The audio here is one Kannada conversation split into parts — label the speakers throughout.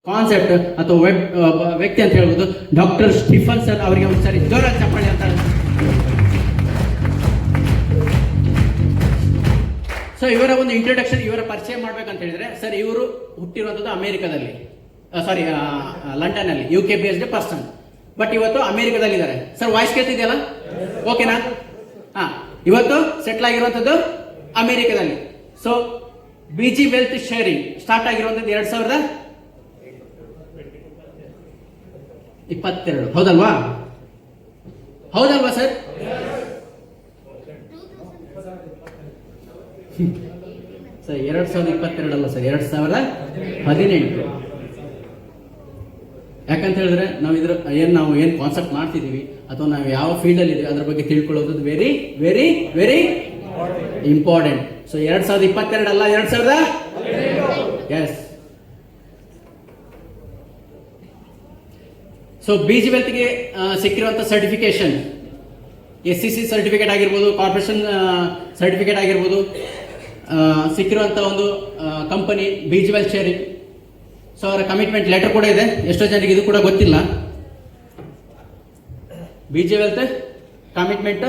Speaker 1: ಕಾನ್ಸೆಪ್ಟ್ ಅಥವಾ ವ್ಯಕ್ತಿ ಅಂತ ಹೇಳ್ಬೋದು ಡಾಕ್ಟರ್ ಸ್ಟೀಫನ್ಸನ್ ಅವರಿಗೆ ಒಂದ್ಸರಿ ಜೋರ ಚಪ್ಪಾಳೆ ಅಂತ. ಸೊ ಇವರ ಒಂದು ಇಂಟ್ರೊಡಕ್ಷನ್, ಇವರ ಪರಿಚಯ ಮಾಡ್ಬೇಕಂತ ಹೇಳಿದ್ರೆ, ಸರ್ ಇವರು ಹುಟ್ಟಿರುವಂಥದ್ದು ಅಮೆರಿಕದಲ್ಲಿ, ಲಂಡನ್ ಅಲ್ಲಿ, UK ಬೇಸ್ಡ್ ಪರ್ಸನ್, ಬಟ್ ಇವತ್ತು ಅಮೆರಿಕದಲ್ಲಿ ಇದ್ದಾರೆ. ಸರ್ ವಾಯ್ಸ್ ಕೇಳ್ತಿದೆಯಲ್ಲ, ಓಕೆನಾ? ಇವತ್ತು ಸೆಟ್ಲ್ ಆಗಿರುವಂಥದ್ದು ಅಮೆರಿಕದಲ್ಲಿ. So BG wealth sharing start ಆಗಿರುವಂಥದ್ದು 2022, ಹೌದಲ್ವಾ? ಹೌದಲ್ವಾ ಸರ್? ಸರ್ 2022 ಅಲ್ಲ ಸರ್, 2018. ಯಾಕಂತ ಹೇಳಿದ್ರೆ ನಾವು ಏನು ಕಾನ್ಸೆಪ್ಟ್ ಮಾಡ್ತಿದೀವಿ ಅಥವಾ ನಾವು ಯಾವ ಫೀಲ್ಡ್ ಅಲ್ಲಿ ಇದೀವಿ ಅದ್ರ ಬಗ್ಗೆ ತಿಳ್ಕೊಳ್ಳೋದು very very very important. So 2022 ಅಲ್ಲ, 2000. ಎಸ್. ಸೊ BG ವೆಲ್ತ್ಗೆ ಸಿಕ್ಕಿರುವಂಥ ಸರ್ಟಿಫಿಕೇಶನ್, SCC ಸರ್ಟಿಫಿಕೇಟ್ ಆಗಿರ್ಬೋದು, ಕಾರ್ಪೊರೇಷನ್ ಸರ್ಟಿಫಿಕೇಟ್ ಆಗಿರ್ಬೋದು, ಸಿಕ್ಕಿರುವಂಥ ಒಂದು company BG wealth sharing. So ಅವರ ಕಮಿಟ್ಮೆಂಟ್ ಲೆಟರ್ ಕೂಡ ಇದೆ. ಎಷ್ಟೋ ಜನರಿಗೆ ಇದು ಕೂಡ ಗೊತ್ತಿಲ್ಲ. BG ವೆಲ್ತ್ ಕಮಿಟ್ಮೆಂಟ್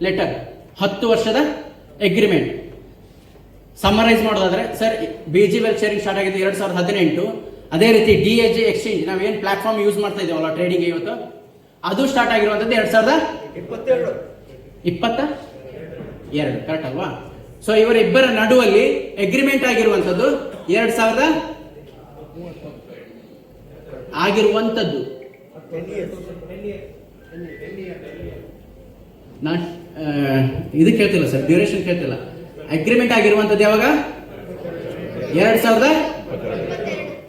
Speaker 1: ಲೆಟರ್, 10 ವರ್ಷದ ಅಗ್ರಿಮೆಂಟ್. ಸಮ್ಮರೈಸ್ ಮಾಡೋದಾದ್ರೆ sir, BG wealth sharing start ಆಗಿದೆ 2018. ಅದೇ ರೀತಿ DAG ಎಕ್ಸ್ಚೇಂಜ್, ನಾವೇನು ಪ್ಲಾಟ್ಫಾರ್ಮ್ ಯೂಸ್ ಮಾಡ್ತಾ ಇದ್ದೇವಲ್ಲ ಟ್ರೇಡಿಂಗ್ ಇವತ್ತು, ಅದು ಸ್ಟಾರ್ಟ್ ಆಗಿರುವಂಥದ್ದು 2022, ಕರೆಕ್ಟ್ ಅಲ್ವಾ? ಸೊ ಇವರಿಬ್ಬರ ನಡುವಲ್ಲಿ ಅಗ್ರಿಮೆಂಟ್ ಆಗಿರುವಂಥದ್ದು 2000 ಆಗಿರುವಂಥದ್ದು. ನಾನು ಇದು ಕೇಳ್ತಿಲ್ಲ ಸರ್, ಡ್ಯೂರೇಷನ್ ಕೇಳ್ತಿಲ್ಲ. ಅಗ್ರಿಮೆಂಟ್ ಆಗಿರುವಂಥದ್ದು ಯಾವಾಗ?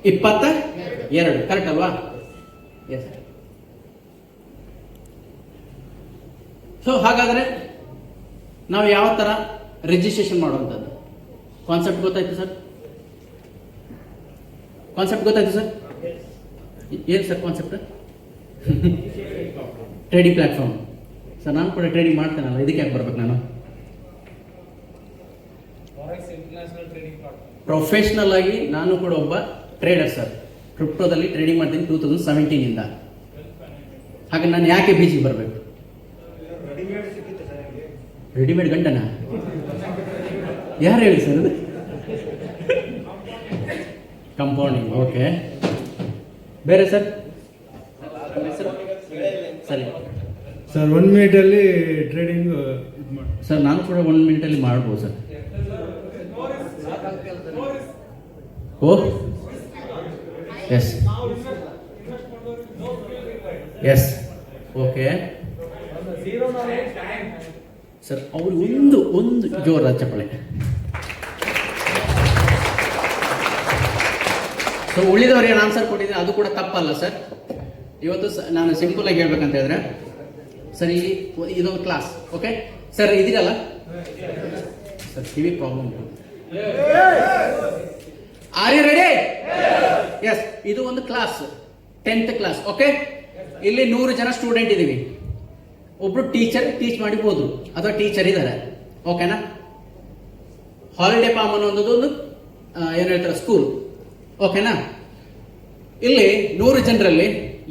Speaker 1: 2022, ಕರೆಕ್ಟ್ ಅಲ್ವಾ? ಎಸ್. ಸೊ ಹಾಗಾದ್ರೆ ನಾವು ಯಾವ ತರ ರಿಜಿಸ್ಟ್ರೇಷನ್ ಮಾಡುವಂಥದ್ದು ಕಾನ್ಸೆಪ್ಟ್ ಗೊತ್ತಾಯ್ತು ಸರ್? ಕಾನ್ಸೆಪ್ಟ್ ಗೊತ್ತಾಯ್ತು ಸರ್? ಏನು sir concept? Trading platform. Sir ನಾನು ಕೂಡ ಟ್ರೇಡಿಂಗ್ ಮಾಡ್ತೇನಲ್ಲ, ಇದಕ್ಕೆ ಯಾಕೆ ಬರ್ಬೇಕು ನಾನು? ಪ್ರೊಫೆಷನಲ್ ಆಗಿ ನಾನು ಕೂಡ ಒಬ್ಬ ಟ್ರೇಡರ್ ಸರ್. ಕ್ರಿಪ್ಟೋದಲ್ಲಿ ಟ್ರೇಡಿಂಗ್ ಮಾಡ್ತೀನಿ 2017 ಇಂದ. ಹಾಗೆ ನಾನು ಯಾಕೆ BG ಬರಬೇಕು? ರೆಡಿಮೇಡ್ ಗಂಟನ ಯಾರು ಹೇಳಿ ಸರ್? ಅದು ಕಂಪೌಂಡಿಂಗ್. ಓಕೆ, ಬೇರೆ ಸರ್? ಸರಿ
Speaker 2: ಸರ್, 1 ಮಿನಿಟಲ್ಲಿ ಟ್ರೇಡಿಂಗ್
Speaker 1: ಸರ್, ನಾನು ಕೂಡ 1 ಮಿನಿಟಲ್ಲಿ ಮಾಡ್ಬೋದು ಸರ್. ಓ ಎಸ್ ಎಸ್, ಓಕೆ ಸರ್. ಅವ್ರು ಒಂದು ಜೋರ ಚಪ್ಪಳೆ. ಸೊ ಉಳಿದವ್ರು ಏನು ಆನ್ಸರ್ ಕೊಟ್ಟಿದ್ದೀನಿ ಅದು ಕೂಡ ತಪ್ಪಲ್ಲ ಸರ್. ಇವತ್ತು ನಾನು ಸಿಂಪಲ್ ಆಗಿ ಹೇಳ್ಬೇಕಂತ ಹೇಳಿದ್ರೆ ಸರ್, ಇದೊಂದು ಕ್ಲಾಸ್. ಓಕೆ ಸರ್, ಇದಿರಲ್ಲ ಸರ್, ಕಿವಿ problem. Are you ready? Yes. ಇದು ಒಂದು ಕ್ಲಾಸ್, 10th ಕ್ಲಾಸ್. ಓಕೆ, ಇಲ್ಲಿ 100 ಜನ ಸ್ಟೂಡೆಂಟ್ ಇದೀವಿ. ಒಬ್ರು ಟೀಚರ್ ಟೀಚ್ ಮಾಡಿಬಹುದು ಅಥವಾ ಟೀಚರ್ ಇದ್ದಾರೆ. ಓಕೆನಾ? ಹಾಲಿಡೇ ಪಾಮ್ ಅನ್ನೋದು ಒಂದು ಏನು ಹೇಳ್ತಾರೆ ಸ್ಕೂಲ್. ಓಕೆನಾ? ಇಲ್ಲಿ 100 ಜನರಲ್ಲಿ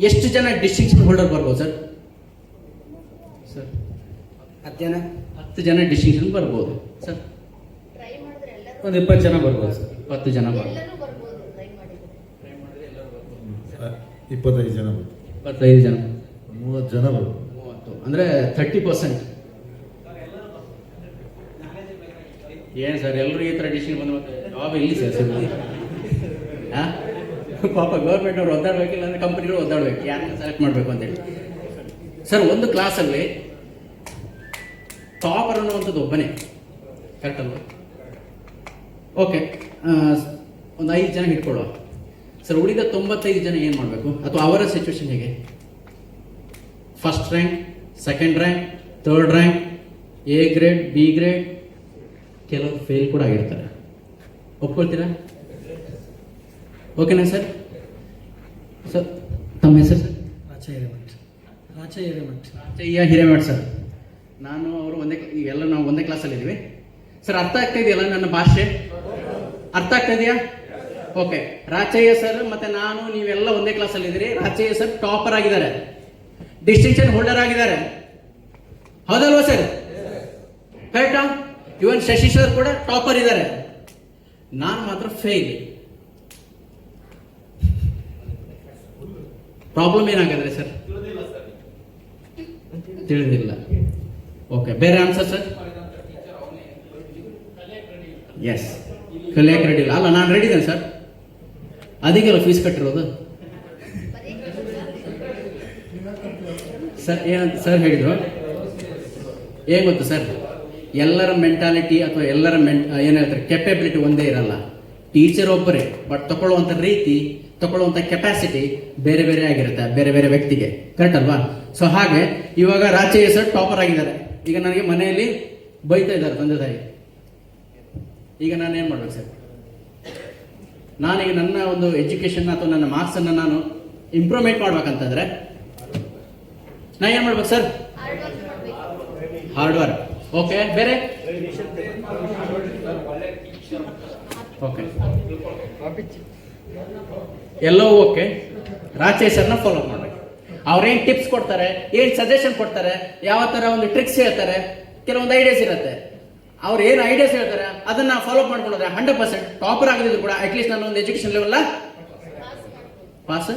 Speaker 1: ಎಷ್ಟು ಜನ ಡಿಸ್ಟಿಂಕ್ಷನ್ ಹೋಲ್ಡರ್ ಬರ್ಬೋದು ಸರ್? ಸರ್ 10 ಜನ ಡಿಸ್ಟಿಂಕ್ಷನ್ ಬರ್ಬೋದು ಸರ್.
Speaker 2: ಒಂದು 20 ಜನ ಬರ್ಬೋದು ಸರ್.
Speaker 1: 10 ಜನ ಬರ್ಬೋದು.
Speaker 2: 25 ಜನ ಬರ್ಬೋದು.
Speaker 1: 25 ಜನ,
Speaker 2: 30 ಜನ ಬರ್ಬೋದು.
Speaker 1: 30 ಅಂದ್ರೆ 30%. ಏನು ಸರ್, ಎಲ್ಲರೂ ಈ ಥರ ಡಿಸಿಷನ್ ಬಂದು ಮತ್ತೆ ಜಾಬ್ ಇಲ್ಲಿ ಸರ್ ಸಿಗೋದು? ಪಾಪ ಗೌರ್ಮೆಂಟ್ ಅವ್ರು ಒದ್ದಾಡಬೇಕಿಲ್ಲ ಅಂದ್ರೆ ಕಂಪನಿಗಳು ಒದ್ದಾಡಬೇಕು, ಯಾರನ್ನ ಸೆಲೆಕ್ಟ್ ಮಾಡಬೇಕು ಅಂತೇಳಿ. ಸರ್, ಒಂದು ಕ್ಲಾಸಲ್ಲಿ ಟಾಪರ್ ಅನ್ನುವಂಥದ್ದು ಒಬ್ಬನೇ, ಕರೆಕ್ಟ್ ಅಲ್ವಾ? ಓಕೆ, ಒಂದು 5 ಜನ ಇಟ್ಕೊಳ್ಳುವ ಸರ್. ಉಳಿದ 95 ಜನ ಏನು ಮಾಡಬೇಕು ಅಥವಾ ಅವರ ಸಿಚುವೇಶನ್ ಹೇಗೆ? First rank, second rank, third rank, A grade, B grade, ಕೆಲವರು ಫೇಲ್ ಕೂಡ ಆಗಿರ್ತಾರೆ. ಒಪ್ಕೊಳ್ತೀರಾ? ಓಕೆನಾ ಸರ್? ಸರ್ ತಮ್ಮ ಹೆಸರು ಸರ್? ರಾಚಯ್ಯ ಹಿರೇಮಠ್ ಸರ್. ನಾನು ಅವರು ಎಲ್ಲ ನಾವು ಒಂದೇ ಕ್ಲಾಸಲ್ಲಿ ಇದ್ದೀವಿ ಸರ್. ಅರ್ಥ ಆಗ್ತಾ ಇದೆಯಲ್ಲ ನನ್ನ ಭಾಷೆ? ಅರ್ಥ ಆಗ್ತಾ ಇದೆಯಾ? ಓಕೆ, ರಾಚಯ್ಯ ಸರ್ ಮತ್ತೆ ನಾನು ನೀವೆಲ್ಲ ಒಂದೇ ಕ್ಲಾಸಲ್ಲಿ ಇದ್ದೀರಿ. ರಾಚಯ್ಯ ಸರ್ ಟಾಪರ್ ಆಗಿದ್ದಾರೆ, ಡಿಸ್ಟಿಂಕ್ಷನ್ ಹೋಲ್ಡರ್ ಆಗಿದ್ದಾರೆ, ಹೌದಲ್ವಾ ಸರ್? ಕರೆಕ್ಟಾ? ಇವನ್ ಶಶಿ ಸರ್ ಕೂಡ ಟಾಪರ್ ಇದ್ದಾರೆ, ನಾನು ಮಾತ್ರ ಫೇಲ್. ಪ್ರಾಬ್ಲಮ್ ಏನಾಗಿದ್ರೆ ಸರ್? ತಿಳಿದಿಲ್ಲ. ಓಕೆ, ಬೇರೆ ಆನ್ಸರ್ ಸರ್? ಎಸ್, ಕಲಿಯಕ್ಕೆ ರೆಡಿ ಇಲ್ಲ. ಅಲ್ಲ, ನಾನು ರೆಡಿ ಇದ್ದೇನೆ ಸರ್, ಅದಕ್ಕೆಲ್ಲ ಫೀಸ್ ಕಟ್ಟಿರೋದು. ಸರ್ ಏನಂತ ಸರ್ ಹೇಳಿದ್ರು, ಏನ್ ಗೊತ್ತು ಸರ್, ಎಲ್ಲರ ಮೆಂಟಾಲಿಟಿ ಅಥವಾ ಎಲ್ಲರ ಏನ್ ಹೇಳ್ತಾರೆ ಕೆಪಬಿಲಿಟಿ ಒಂದೇ ಇರಲ್ಲ. ಟೀಚರ್ ಒಬ್ಬರೇ, ಬಟ್ ತಗೊಳ್ಳುವಂಥ ರೀತಿ, ತಗೊಳ್ಳುವಂಥ ಕೆಪಾಸಿಟಿ ಬೇರೆ ಬೇರೆ ಆಗಿರುತ್ತೆ ಬೇರೆ ಬೇರೆ ವ್ಯಕ್ತಿಗೆ. ಕರೆಕ್ಟ್ ಅಲ್ವಾ? ಸೊ ಹಾಗೆ ಇವಾಗ ರಾಚಯ್ಯ ಸರ್ ಟಾಪರ್ ಆಗಿದ್ದಾರೆ. ಈಗ ನನಗೆ ಮನೆಯಲ್ಲಿ ಬೈತಾ ಇದ್ದಾರೆ ತಂದೆ ತಾಯಿ. ಈಗ ನಾನು ಏನು ಮಾಡ್ಬೇಕು ಸರ್? ನಾನೀಗ ನನ್ನ ಒಂದು ಎಜುಕೇಶನ್ ಅಥವಾ ನನ್ನ ಮಾರ್ಕ್ಸ್ ಅನ್ನು ನಾನು ಇಂಪ್ರೂವ್ಮೆಂಟ್ ಮಾಡ್ಬೇಕಂತಂದ್ರೆ ನಾ ಏನು ಮಾಡ್ಬೇಕು ಸರ್? Hard work. ಓಕೆ, ಬೇರೆ? ಓಕೆ, ಎಲ್ಲವೂ ಓಕೆ. ರಾಚಯ್ಯ ಸರ್ನ ಫಾಲೋ ಮಾಡ್ಬೇಕು. ಅವ್ರೇನ್ ಟಿಪ್ಸ್ ಕೊಡ್ತಾರೆ, ಏನ್ ಸಜೆಷನ್ ಕೊಡ್ತಾರೆ, ಯಾವ ತರ ಒಂದು ಟ್ರಿಕ್ಸ್ ಹೇಳ್ತಾರೆ, ಕೆಲವೊಂದು ಐಡಿಯಾಸ್ ಇರುತ್ತೆ. ಅವ್ರು ಏನು ಐಡಿಯಾಸ್ ಹೇಳ್ತಾರೆ ಅದನ್ನ ಫಾಲೋ ಮಾಡ್ಕೊಂಡ್ರೆ 100% ಟಾಪರ್ ಆಗದಿದ್ರು ಕೂಡ ಅಟ್ಲೀಸ್ಟ್ ನಾನು ಒಂದು ಎಜುಕೇಶನ್ ಲೆವೆಲ್ ಪಾಸ್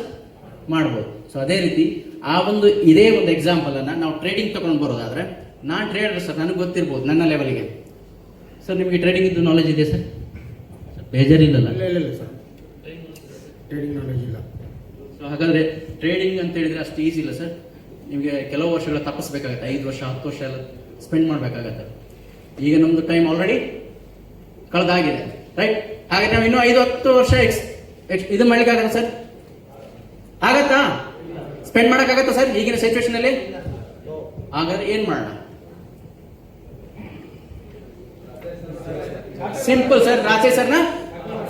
Speaker 1: ಮಾಡ್ಬೋದು. ಸೊ ಅದೇ ರೀತಿ ಆ ಒಂದು ಇದೇ ಒಂದು ಎಕ್ಸಾಂಪಲ್ ಅನ್ನ ನಾವು ಟ್ರೇಡಿಂಗ್ ತಗೊಂಡು ಬರೋದಾದ್ರೆ, ನಾನು ಟ್ರೇಡರ್ ಸರ್, ನನಗೆ ಗೊತ್ತಿರ್ಬೋದು ನನ್ನ ಲೆವೆಲ್ಗೆ. ಸರ್ ನಿಮಗೆ ಟ್ರೇಡಿಂಗ್ ಇದ್ದು ನಾಲೆಜ್ ಇದೆ ಸರ್? ಬೇಜಾರಿಲ್ಲಲ್ಲ?
Speaker 2: ಇಲ್ಲ ಸರ್, ಟ್ರೇಡಿಂಗ್ ನಾಲೆಜ್ ಇಲ್ಲ.
Speaker 1: ಸೊ ಹಾಗಾದ್ರೆ ಟ್ರೇಡಿಂಗ್ ಅಂತ ಹೇಳಿದ್ರೆ ಅಷ್ಟು ಈಸಿ ಇಲ್ಲ ಸರ್. ನಿಮಗೆ ಕೆಲವು ವರ್ಷಗಳ ತಪ್ಪಿಸ್ಬೇಕಾಗತ್ತೆ, 5 ವರ್ಷ 10 ವರ್ಷ ಎಲ್ಲ ಸ್ಪೆಂಡ್ ಮಾಡಬೇಕಾಗತ್ತೆ. ಈಗ ನಮ್ದು ಟೈಮ್ ಆಲ್ರೆಡಿ ಕಳೆದಾಗಿದೆ, ರೈಟ್? ಹಾಗೆ ನಾವು ಇನ್ನೂ 5-10 ವರ್ಷ ಇದು ಮಾಡ್ಲಿಕ್ಕಾಗತ್ತ ಸರ್? ಆಗತ್ತಾ? ಸ್ಪೆಂಡ್ ಮಾಡೋಕ್ಕಾಗತ್ತಾ ಸರ್ ಈಗಿನ ಸಿಚುವೇಶನ್ ಅಲ್ಲಿ? ಹಾಗಾದ್ರೆ ಏನ್ ಮಾಡೋಣ? ಸಿಂಪಲ್ ಸರ್, ರಾಚಯ್ಯ ಸರ್ನ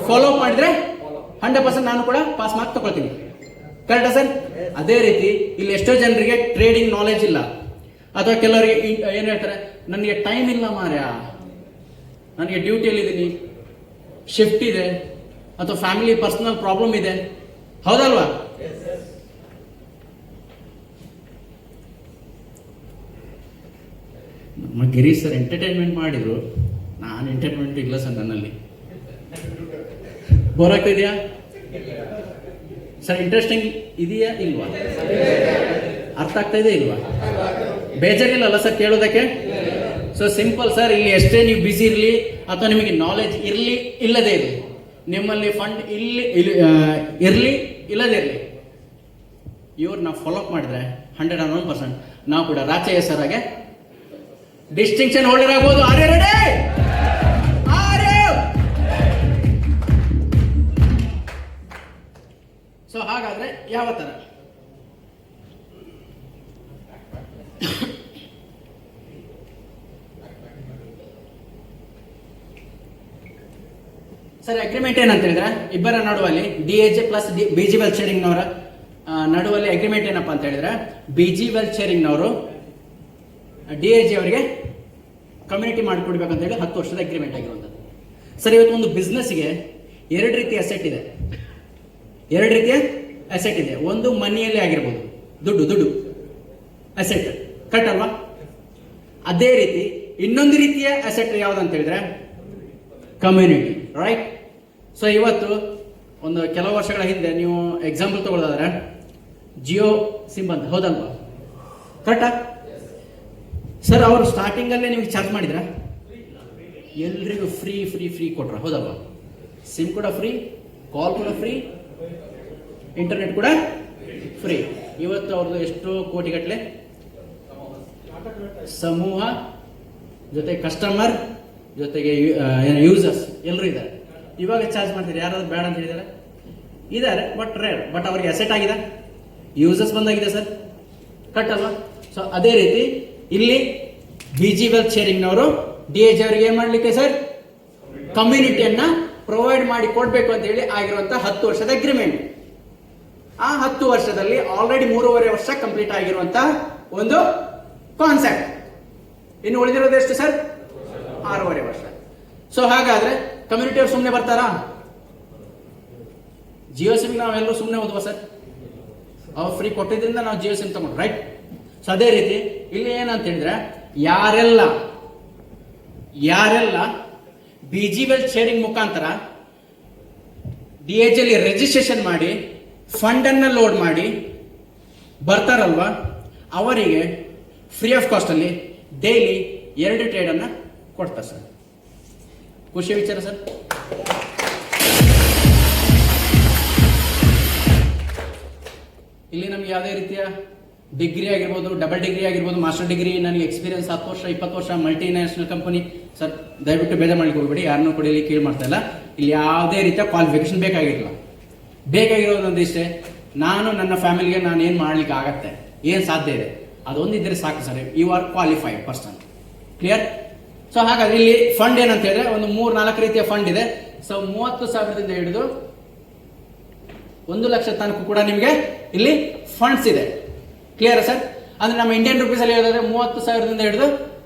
Speaker 1: ಫಾಲೋ ಮಾಡಿದ್ರೆ 100% ನಾನು ಕೂಡ ಪಾಸ್ ಮಾರ್ಕ್ ತಗೊಳ್ತೀನಿ. ಕರೆಕ್ಟಾ ಸರ್? ಅದೇ ರೀತಿ ಇಲ್ಲಿ ಎಷ್ಟೋ ಜನರಿಗೆ ಟ್ರೇಡಿಂಗ್ ನಾಲೆಜ್ ಇಲ್ಲ, ಅಥವಾ ಕೆಲವರಿಗೆ ಏನ್ ಹೇಳ್ತಾರೆ, ನನಗೆ ಟೈಮ್ ಇಲ್ಲ ಮಾರ್ಯ, ನನಗೆ ಡ್ಯೂಟಿಯಲ್ಲಿ ಇದ್ದೀನಿ, ಶಿಫ್ಟ್ ಇದೆ, ಅಥವಾ ಫ್ಯಾಮಿಲಿ ಪರ್ಸನಲ್ ಪ್ರಾಬ್ಲಮ್ ಇದೆ, ಹೌದಲ್ವಾ? ನಮ್ಮ ಗಿರೀಶ್ ಸರ್ ಎಂಟರ್ಟೈನ್ಮೆಂಟ್ ಮಾಡಿದ್ರು, ನಾನು ಎಂಟರ್ಟೈನ್ಮೆಂಟ್ ಇಲ್ಲ ಸರ್ ನನ್ನಲ್ಲಿ. ಬೋರ್ ಆಗ್ತಾ ಇದೆಯಾ ಸರ್? ಇಂಟ್ರೆಸ್ಟಿಂಗ್ ಇದೆಯಾ ಇಲ್ವಾ? ಅರ್ಥ ಆಗ್ತಾ ಇದೆ ಇಲ್ವಾ? ಬೇಜಾರಿಲ್ಲಲ್ಲ ಸರ್ ಕೇಳೋದಕ್ಕೆ? ಸೊ ಸಿಂಪಲ್ ಸರ್, ಇಲ್ಲಿ ಎಷ್ಟೇ ನೀವು ಬಿಸಿ ಇರಲಿ ಅಥವಾ ನಿಮಗೆ ನಾಲೆಜ್ ಇರಲಿ ಇಲ್ಲದೆ ಇರಲಿ, ನಿಮ್ಮಲ್ಲಿ ಫಂಡ್ ಇರಲಿ ಇಲ್ಲದೆ ಇರಲಿ, ಇವ್ರನ್ನ ಫಾಲೋ ಅಪ್ ಮಾಡಿದ್ರೆ 101% ನಾವು ಕೂಡ ರಾಚಯ್ಯ ಸರ್ ಹಾಗೆ ಡಿಸ್ಟಿಂಕ್ಷನ್ ಹೋಲ್ಡರ್ ಆಗ್ಬೋದು. Are you ready? ಸೊ ಹಾಗಾದ್ರೆ ಯಾವ ತರ ಸರ್ ಅಗ್ರಿಮೆಂಟ್ ಏನಂತ ಹೇಳಿದ್ರೆ, ಇಬ್ಬರ ನಡುವಲ್ಲಿ DAJ plus BG wealth sharing ನವರ ನಡುವಲ್ಲಿ ಅಗ್ರಿಮೆಂಟ್ ಏನಪ್ಪಾ ಅಂತ ಹೇಳಿದ್ರೆ, BG ವೆಲ್ತ್ ಶೇರಿಂಗ್ ನವರು DAJ ಅವರಿಗೆ ಕಮ್ಯುನಿಟಿ ಮಾಡಿಕೊಡ್ಬೇಕಂತ ಹೇಳಿ 10 ವರ್ಷದ ಅಗ್ರಿಮೆಂಟ್ ಆಗಿರುವಂಥದ್ದು. ಸರ್ ಇವತ್ತು ಒಂದು ಬಿಸ್ನೆಸ್ಗೆ 2 ರೀತಿಯ ಅಸೆಟ್ ಇದೆ. 2 ರೀತಿಯ ಅಸೆಟ್ ಇದೆ. ಒಂದು ಮನಿಯಲ್ಲಿ ಆಗಿರ್ಬೋದು, ದುಡ್ಡು ಅಸೆಟ್, ಕರೆಕ್ಟ್ ಅಲ್ವಾ? ಅದೇ ರೀತಿ ಇನ್ನೊಂದು ರೀತಿಯ ಅಸೆಟ್ ಯಾವ್ದಂತ ಹೇಳಿದ್ರೆ ಕಮ್ಯುನಿಟಿ, ರೈಟ್? ಸೊ ಇವತ್ತು ಒಂದು ಕೆಲವು ವರ್ಷಗಳ ಹಿಂದೆ ನೀವು ಎಕ್ಸಾಂಪಲ್ ತಗೊಳ್ಳೋದಾದ್ರೆ ಜಿಯೋ ಸಿಮ್ ಅಂತ, ಹೌದಲ್ವಾ? ಕರೆಕ್ಟಾ ಸರ್? ಅವರು ಸ್ಟಾರ್ಟಿಂಗ್ ಅಲ್ಲೇ ನಿಮಗೆ ಚಾರ್ಜ್ ಮಾಡಿದ್ರ? ಎಲ್ರಿಗೂ ಫ್ರೀ ಕೊಟ್ರ, ಹೌದಲ್ವಾ? ಸಿಮ್ ಕೂಡ ಫ್ರೀ, ಕಾಲ್ ಕೂಡ ಫ್ರೀ, ಇಂಟರ್ನೆಟ್ ಕೂಡ ಫ್ರೀ. ಇವತ್ತು ಅವ್ರದ್ದು ಎಷ್ಟೋ ಕೋಟಿಗಟ್ಟಲೆ ಸಮೂಹ, ಜೊತೆ ಕಸ್ಟಮರ್, ಜೊತೆಗೆ ಯೂಸರ್ಸ್ ಎಲ್ಲರೂ ಇದ್ದಾರೆ. ಇವಾಗ ಚಾರ್ಜ್ ಮಾಡ್ತೀರಿ, ಯಾರಾದ್ರೂ ಬೇಡ ಅಂತ ಹೇಳಿದ್ದಾರೆ? ಇದ್ದಾರೆ, ಬಟ್ ರೇರ್. ಬಟ್ ಅವ್ರಿಗೆ ಅಸೆಟ್ ಆಗಿದೆ, ಯೂಸರ್ಸ್ ಬಂದಾಗಿದೆ ಸರ್, ಕರೆಕ್ಟ್ ಅಲ್ವಾ? ಸೊ ಅದೇ ರೀತಿ ಇಲ್ಲಿ BG ವೆಲ್ತ್ ಶೇರಿಂಗ್ ನವರು DAJ ಅವರಿಗೆ ಏನ್ ಮಾಡ್ಲಿಕ್ಕೆ ಸರ್, ಕಮ್ಯುನಿಟಿಯನ್ನ ಪ್ರೊವೈಡ್ ಮಾಡಿ ಕೊಡ್ಬೇಕು ಅಂತ ಹೇಳಿ ಆಗಿರುವಂತಹ 10 ವರ್ಷದ ಅಗ್ರಿಮೆಂಟ್. ಆ 10 ವರ್ಷದಲ್ಲಿ ಆಲ್ರೆಡಿ 3.5 ವರ್ಷ ಕಂಪ್ಲೀಟ್ ಆಗಿರುವಂತಹ ಒಂದು ಕಾನ್ಸೆಪ್ಟ್. ಇನ್ನು ಉಳಿದಿರೋದು ಎಷ್ಟು ಸರ್? 6.5 ವರ್ಷ. ಸೊ ಹಾಗಾದ್ರೆ ಕಮ್ಯುನಿಟಿ ಅವ್ರು ಸುಮ್ಮನೆ ಬರ್ತಾರಾ? ಜಿಯೋ ಸಿಮ್ ನಾವೆಲ್ಲರೂ ಸುಮ್ಮನೆ ಓದುವ ಸರ್? ಅವ್ರು ಫ್ರೀ ಕೊಟ್ಟಿದ್ರಿಂದ ನಾವು ಜಿಯೋ ಸಿಮ್ ತಗೊಂಡು, ರೈಟ್? ಸೊ ಅದೇ ರೀತಿ ಇಲ್ಲಿ ಏನಂತ ಹೇಳಿದ್ರೆ, ಯಾರೆಲ್ಲ BGWEL ಶೇರಿಂಗ್ ಮುಖಾಂತರ DHL ರಿಜಿಸ್ಟ್ರೇಷನ್ ಮಾಡಿ ಫಂಡ್ ಅನ್ನ ಲೋಡ್ ಮಾಡಿ ಬರ್ತಾರಲ್ವಾ, ಅವರಿಗೆ ಫ್ರೀ ಆಫ್ ಕಾಸ್ಟ್ ಅಲ್ಲಿ ಡೈಲಿ 2 ಟ್ರೇಡ್ ಅನ್ನ ಕೊಡ್ತಾರೆ ಸರ್. ಖುಷಿ ವಿಚಾರ ಸರ್. ಇಲ್ಲಿ ನಮ್ಗೆ ಯಾವುದೇ ರೀತಿಯ ಡಿಗ್ರಿ ಆಗಿರ್ಬೋದು, ಡಬಲ್ ಡಿಗ್ರಿ ಆಗಿರ್ಬೋದು, ಮಾಸ್ಟರ್ ಡಿಗ್ರಿ, ನನಗೆ ಎಕ್ಸ್ಪೀರಿಯನ್ಸ್ 10 ವರ್ಷ 20 ವರ್ಷ ಮಲ್ಟಿನ್ಯಾಷನಲ್ ಕಂಪನಿ ಸರ್, ದಯವಿಟ್ಟು ಬೇಜಾರು ಮಾಡ್ಲಿಕ್ಕೆ ಹೋಗ್ಬೇಡಿ, ಯಾರನ್ನೂ ಕೊಡಲಿ ಕೀಳು ಮಾಡ್ತಾ ಇಲ್ಲ. ಇಲ್ಲಿ ಯಾವುದೇ ರೀತಿಯ ಕ್ವಾಲಿಫಿಕೇಶನ್ ಬೇಕಾಗಿರಲಿಲ್ಲ. ಬೇಕಾಗಿರೋದೊಂದಿಷ್ಟೇ, ನಾನು ನನ್ನ ಫ್ಯಾಮಿಲಿಗೆ ನಾನು ಏನು ಮಾಡ್ಲಿಕ್ಕೆ ಆಗತ್ತೆ, ಏನು ಸಾಧ್ಯ ಇದೆ, ಅದೊಂದಿದ್ರೆ ಸಾಕು sir. You are qualified person. Clear? So ಹಾಗಾದ್ರೆ ಇಲ್ಲಿ ಫಂಡ್ ಏನಂತ ಹೇಳಿದ್ರೆ ಒಂದು 3-4 ರೀತಿಯ ಫಂಡ್ ಇದೆ. ಸೊ 30,000ದಿಂದ ಹಿಡಿದು 1 ಲಕ್ಷ ತನಕ ಕೂಡ ನಿಮಗೆ ಇಲ್ಲಿ ಫಂಡ್ಸ್ ಇದೆ. Clear sir? ಅಂದ್ರೆ ನಮ್ಮ ಇಂಡಿಯನ್ ರುಪೀಸ್ ಅಲ್ಲಿ ಹೇಳಿದ್ರೆ 30,000ದಿಂದ ಹಿಡಿದು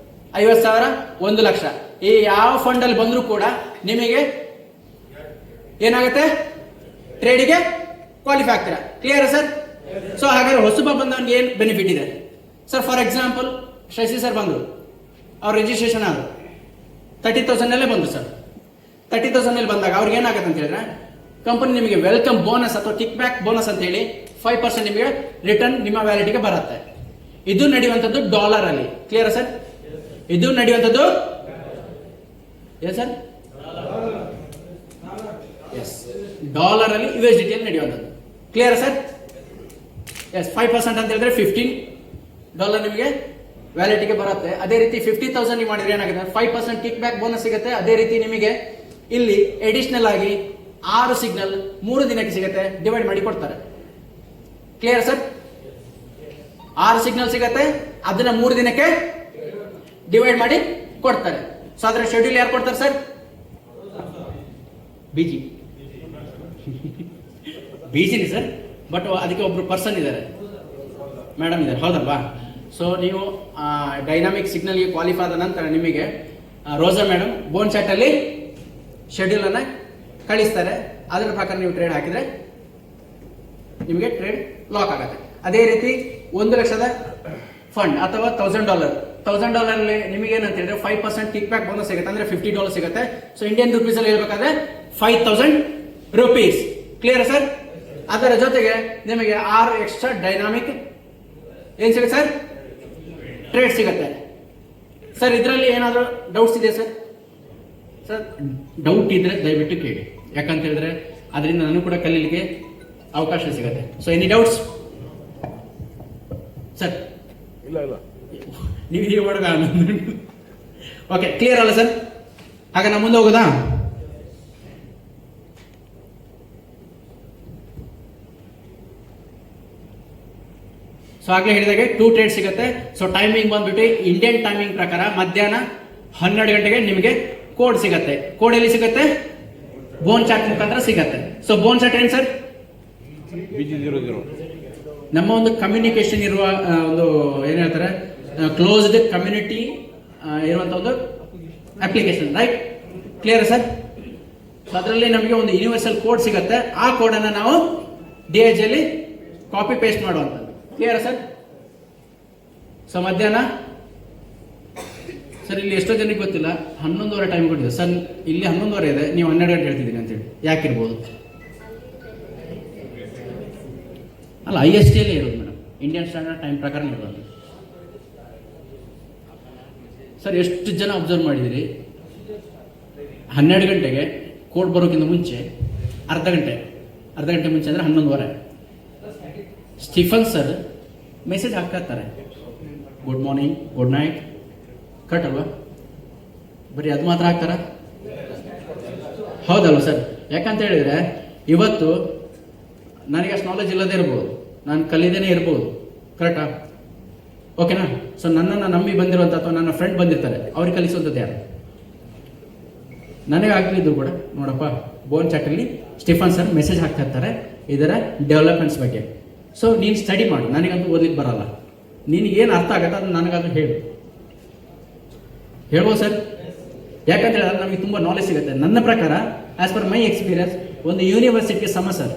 Speaker 1: 50,000, 1 ಲಕ್ಷ, ಈ ಯಾವ ಫಂಡ್ ಅಲ್ಲಿ ಬಂದರೂ ಕೂಡ ನಿಮಗೆ ಏನಾಗುತ್ತೆ, ಟ್ರೇಡಿಗೆ ಕ್ವಾಲಿಫೈ ಆಗ್ತೀರಾ. Clear sir? ಸೊ ಹಾಗಾದ್ರೆ ಹೊಸಬ ಬಂದವನಿಗೆ ಏನು ಬೆನಿಫಿಟ್ ಇದೆ sir? For example Shashi sir ಬಂದರು, ಅವ್ರ ರಿಜಿಸ್ಟ್ರೇಷನ್ ಆದರು 30,000 ಬಂದರು ಸರ್. 30,000 ಮೇಲೆ ಬಂದಾಗ ಅವ್ರಿಗೆ ಏನಾಗುತ್ತೆ ಅಂತ ಹೇಳಿದ್ರೆ, ಕಂಪನಿ ನಿಮಗೆ ವೆಲ್ಕಮ್ ಬೋನಸ್ ಅಥವಾ ಕಿಕ್ ಬ್ಯಾಕ್ ಬೋನಸ್ ಅಂತ ಹೇಳಿ 5% ನಿಮಗೆ ರಿಟರ್ನ್ ನಿಮ್ಮ ವ್ಯಾಲೆಟ್ಗೆ ಬರುತ್ತೆ. ಇದು ನಡೆಯುವಂಥದ್ದು ಡಾಲರ್ ಅಲ್ಲಿ. Clear sir? ಇದು ನಡೆಯುವಂಥದ್ದು ಏನು ಸರ್? ಎಸ್, ಡಾಲರ್ ಅಲ್ಲಿ USDT ಅಲ್ಲಿ ನಡೆಯುವಂಥದ್ದು. Clear sir? ಎಸ್, 5% ಅಂತ ಹೇಳಿದ್ರೆ $15 ನಿಮಗೆ ವ್ಯಾಲೆಟ್ಗೆ ಬರುತ್ತೆ. ಅದೇ ರೀತಿ 50,000 ನೀವು ಮಾಡಿದ್ರೆ ಏನಾಗುತ್ತೆ, 5% ಕಿಕ್ ಬ್ಯಾಕ್ ಬೋನಸ್ ಸಿಗುತ್ತೆ. ಅದೇ ರೀತಿ ನಿಮಗೆ ಇಲ್ಲಿ ಎಡಿಷನಲ್ ಆಗಿ 6 ಸಿಗ್ನಲ್ 3 ದಿನಕ್ಕೆ ಸಿಗುತ್ತೆ, ಡಿವೈಡ್ ಮಾಡಿ ಕೊಡ್ತಾರೆ. Clear sir? 6 ಸಿಗ್ನಲ್ ಸಿಗುತ್ತೆ, ಅದನ್ನ 3 ದಿನಕ್ಕೆ ಡಿವೈಡ್ ಮಾಡಿ ಕೊಡ್ತಾರೆ. ಸೊ ಅದರ ಶೆಡ್ಯೂಲ್ ಯಾರು ಕೊಡ್ತಾರೆ ಸರ್? ಬಿಜಿನಿ ಸರ್, ಬಟ್ ಅದಕ್ಕೆ ಒಬ್ರು ಪರ್ಸನ್ ಇದ್ದಾರೆ, ಮೇಡಮ್ ಇದ್ದಾರೆ, ಹೌದಲ್ವಾ? ಸೊ ನೀವು ಡೈನಾಮಿಕ್ ಸಿಗ್ನಲ್ಗೆ ಕ್ವಾಲಿಫೈ ಆದ ನಂತರ ನಿಮಗೆ ರೋಸಾ ಮೇಡಮ್ ಬೋನ್ ಚಾಟ್ ಅಲ್ಲಿ ಶೆಡ್ಯೂಲ್ ಅನ್ನ ಕಳಿಸ್ತಾರೆ. ಅದರ ಪ್ರಕಾರ ನೀವು ಟ್ರೇಡ್ ಹಾಕಿದ್ರೆ ನಿಮಗೆ ಟ್ರೇಡ್ ಲಾಕ್ ಆಗುತ್ತೆ. ಅದೇ ರೀತಿ 1 ಲಕ್ಷದ ಫಂಡ್ ಅಥವಾ $1,000 ಅಲ್ಲಿ ನಿಮಗೆ ಏನಂತ ಹೇಳಿದ್ರೆ 5% ಕಿಕ್ ಬ್ಯಾಕ್ ಬೋನಸ್ ಸಿಗುತ್ತೆ, ಅಂದ್ರೆ $50 ಸಿಗುತ್ತೆ. ಸೊ ಇಂಡಿಯನ್ ರುಪೀಸ್ ಅಲ್ಲಿ ಹೇಳ್ಬೇಕಾದ್ರೆ 5,000 ರೂಪೀಸ್. Clear sir? ಅದರ ಜೊತೆಗೆ ನಿಮಗೆ 6 ಎಕ್ಸ್ಟ್ರಾ ಡೈನಾಮಿಕ್ ಏನ್ ಸಿಗುತ್ತೆ ಸರ್? ಟ್ರೇಡ್ ಸಿಗುತ್ತೆ ಸರ್. ಇದರಲ್ಲಿ ಏನಾದರೂ ಡೌಟ್ಸ್ ಇದೆ ಸರ್? ಸರ್ ಡೌಟ್ ಇದ್ರೆ ದಯವಿಟ್ಟು ಕೇಳಿ, ಯಾಕಂತ ಹೇಳಿದ್ರೆ ಅದರಿಂದ ನನಗೂ ಕೂಡ ಕಲೀಲಿಕ್ಕೆ ಅವಕಾಶ ಸಿಗುತ್ತೆ. So any doubts sir?
Speaker 2: ಇಲ್ಲ
Speaker 1: ನೀವು ಹೀಗೆ ಮಾಡುವ. ಓಕೆ, ಕ್ಲಿಯರ್ ಅಲ್ಲ ಸರ್? ಹಾಗೆ ನಾವು ಮುಂದೆ ಹೋಗೋದಾ? ಸೊ ಆಗ್ಲೇ ಹೇಳಿದಾಗೆ 2 ಟ್ರೇಡ್ ಸಿಗುತ್ತೆ. ಸೊ ಟೈಮಿಂಗ್ ಬಂದ್ಬಿಟ್ಟು ಇಂಡಿಯನ್ ಟೈಮಿಂಗ್ ಪ್ರಕಾರ ಮಧ್ಯಾಹ್ನ 12 ಗಂಟೆಗೆ ನಿಮಗೆ ಕೋಡ್ ಸಿಗತ್ತೆ. ಕೋಡ್ ಎಲ್ಲಿ ಸಿಗುತ್ತೆ? ಬೋನ್ ಚಾಟ್ ಮುಖಾಂತರ ಸಿಗತ್ತೆ. ಸೊ ಬೋನ್ ಚಾಟ್ ಏನ್ ಸರ್? ನಮ್ಮ ಒಂದು ಕಮ್ಯುನಿಕೇಶನ್ ಇರುವ ಒಂದು ಏನ್ ಹೇಳ್ತಾರೆ, ಕ್ಲೋಸ್ಡ್ ಕಮ್ಯುನಿಟಿ ಇರುವಂತ ಒಂದು application, right? Clear sir? So ಅದರಲ್ಲಿ ನಮಗೆ ಒಂದು ಯೂನಿವರ್ಸಲ್ ಕೋಡ್ ಸಿಗುತ್ತೆ. ಆ ಕೋಡ್ ಅನ್ನ ನಾವು DHL ಅಲ್ಲಿ ಕಾಪಿ ಪೇಸ್ಟ್ ಮಾಡುವಂಥದ್ದು. Clear sir? ಸೊ ಮಧ್ಯಾಹ್ನ ಸರ್ ಇಲ್ಲಿ ಎಷ್ಟೋ ಜನಕ್ಕೆ ಗೊತ್ತಿಲ್ಲ, 11:30 ಟೈಮ್ ಕೊಟ್ಟಿದೆ ಸರ್. ಇಲ್ಲಿ 11:30 ಇದೆ, ನೀವು 12 ಗಂಟೆ ಹೇಳ್ತಿದ್ದೀನಿ ಅಂತೇಳಿ. ಯಾಕಿರ್ಬೋದು? ಅಲ್ಲ, IST ಅಲ್ಲೇ ಇರೋದು ಮೇಡಮ್, ಇಂಡಿಯನ್ ಸ್ಟ್ಯಾಂಡರ್ಡ್ ಟೈಮ್ ಪ್ರಕಾರ ಇರೋದು. ಸರ್ ಎಷ್ಟು ಜನ ಅಬ್ಸರ್ವ್ ಮಾಡಿದಿರಿ, 12 ಗಂಟೆಗೆ ಕೋಡ್ ಬರೋಕ್ಕಿಂತ ಮುಂಚೆ ಅರ್ಧ ಗಂಟೆ ಮುಂಚೆ ಅಂದರೆ 11:30 ಸ್ಟೀಫನ್ ಸರ್ ಮೆಸೇಜ್ ಹಾಕ್ತಾರೆ, good morning, good night. Correct ಅಲ್ವಾ? ಬರೀ ಅದು ಮಾತ್ರ ಹಾಕ್ತಾರ? ಹೌದಲ್ವ ಸರ್? ಯಾಕಂತ ಹೇಳಿದ್ರೆ ಇವತ್ತು ನನಗೆ ಅಷ್ಟು ನಾಲೆಜ್ ಇಲ್ಲದೆ ಇರ್ಬೋದು, ನಾನು ಕಲಿದೇನೆ ಇರ್ಬೋದು, ಕರೆಕ್ಟಾ? ಓಕೆನಾ? ಸೊ ನನ್ನನ್ನು ನಂಬಿ ಬಂದಿರುವಂಥ ಅಥವಾ ನನ್ನ ಫ್ರೆಂಡ್ ಬಂದಿರ್ತಾರೆ, ಅವ್ರಿಗೆ ಕಲಿಸುವಂಥದ್ದು ಯಾರು? ನನಗೆ ಆಗ್ಲಿದ್ದು ಕೂಡ ನೋಡಪ್ಪ, ಬೋನ್ ಚಾಟಲ್ಲಿ ಸ್ಟೀಫನ್ ಸರ್ ಮೆಸೇಜ್ ಹಾಕ್ತಾ ಇರ್ತಾರೆ ಇದರ ಡೆವಲಪ್ಮೆಂಟ್ಸ್ ಬಗ್ಗೆ. ಸೊ ನೀನು ಸ್ಟಡಿ ಮಾಡು, ನನಗಂತೂ ಓದ್ಲಿಕ್ಕೆ ಬರಲ್ಲ, ನಿನಗೆ ಏನು ಅರ್ಥ ಆಗತ್ತೆ ಅದನ್ನು ನನಗದು ಹೇಳು. ಹೇಳ್ಬೋದು ಸರ್? ಯಾಕಂತ ಹೇಳಿದ್ರೆ ನಮಗೆ ತುಂಬ ನಾಲೆಜ್ ಸಿಗುತ್ತೆ. ನನ್ನ ಪ್ರಕಾರ ಆಸ್ ಪರ್ ಮೈ ಎಕ್ಸ್ಪೀರಿಯನ್ಸ್ ಒಂದು ಯೂನಿವರ್ಸಿಟಿಗೆ ಸಮ ಸರ್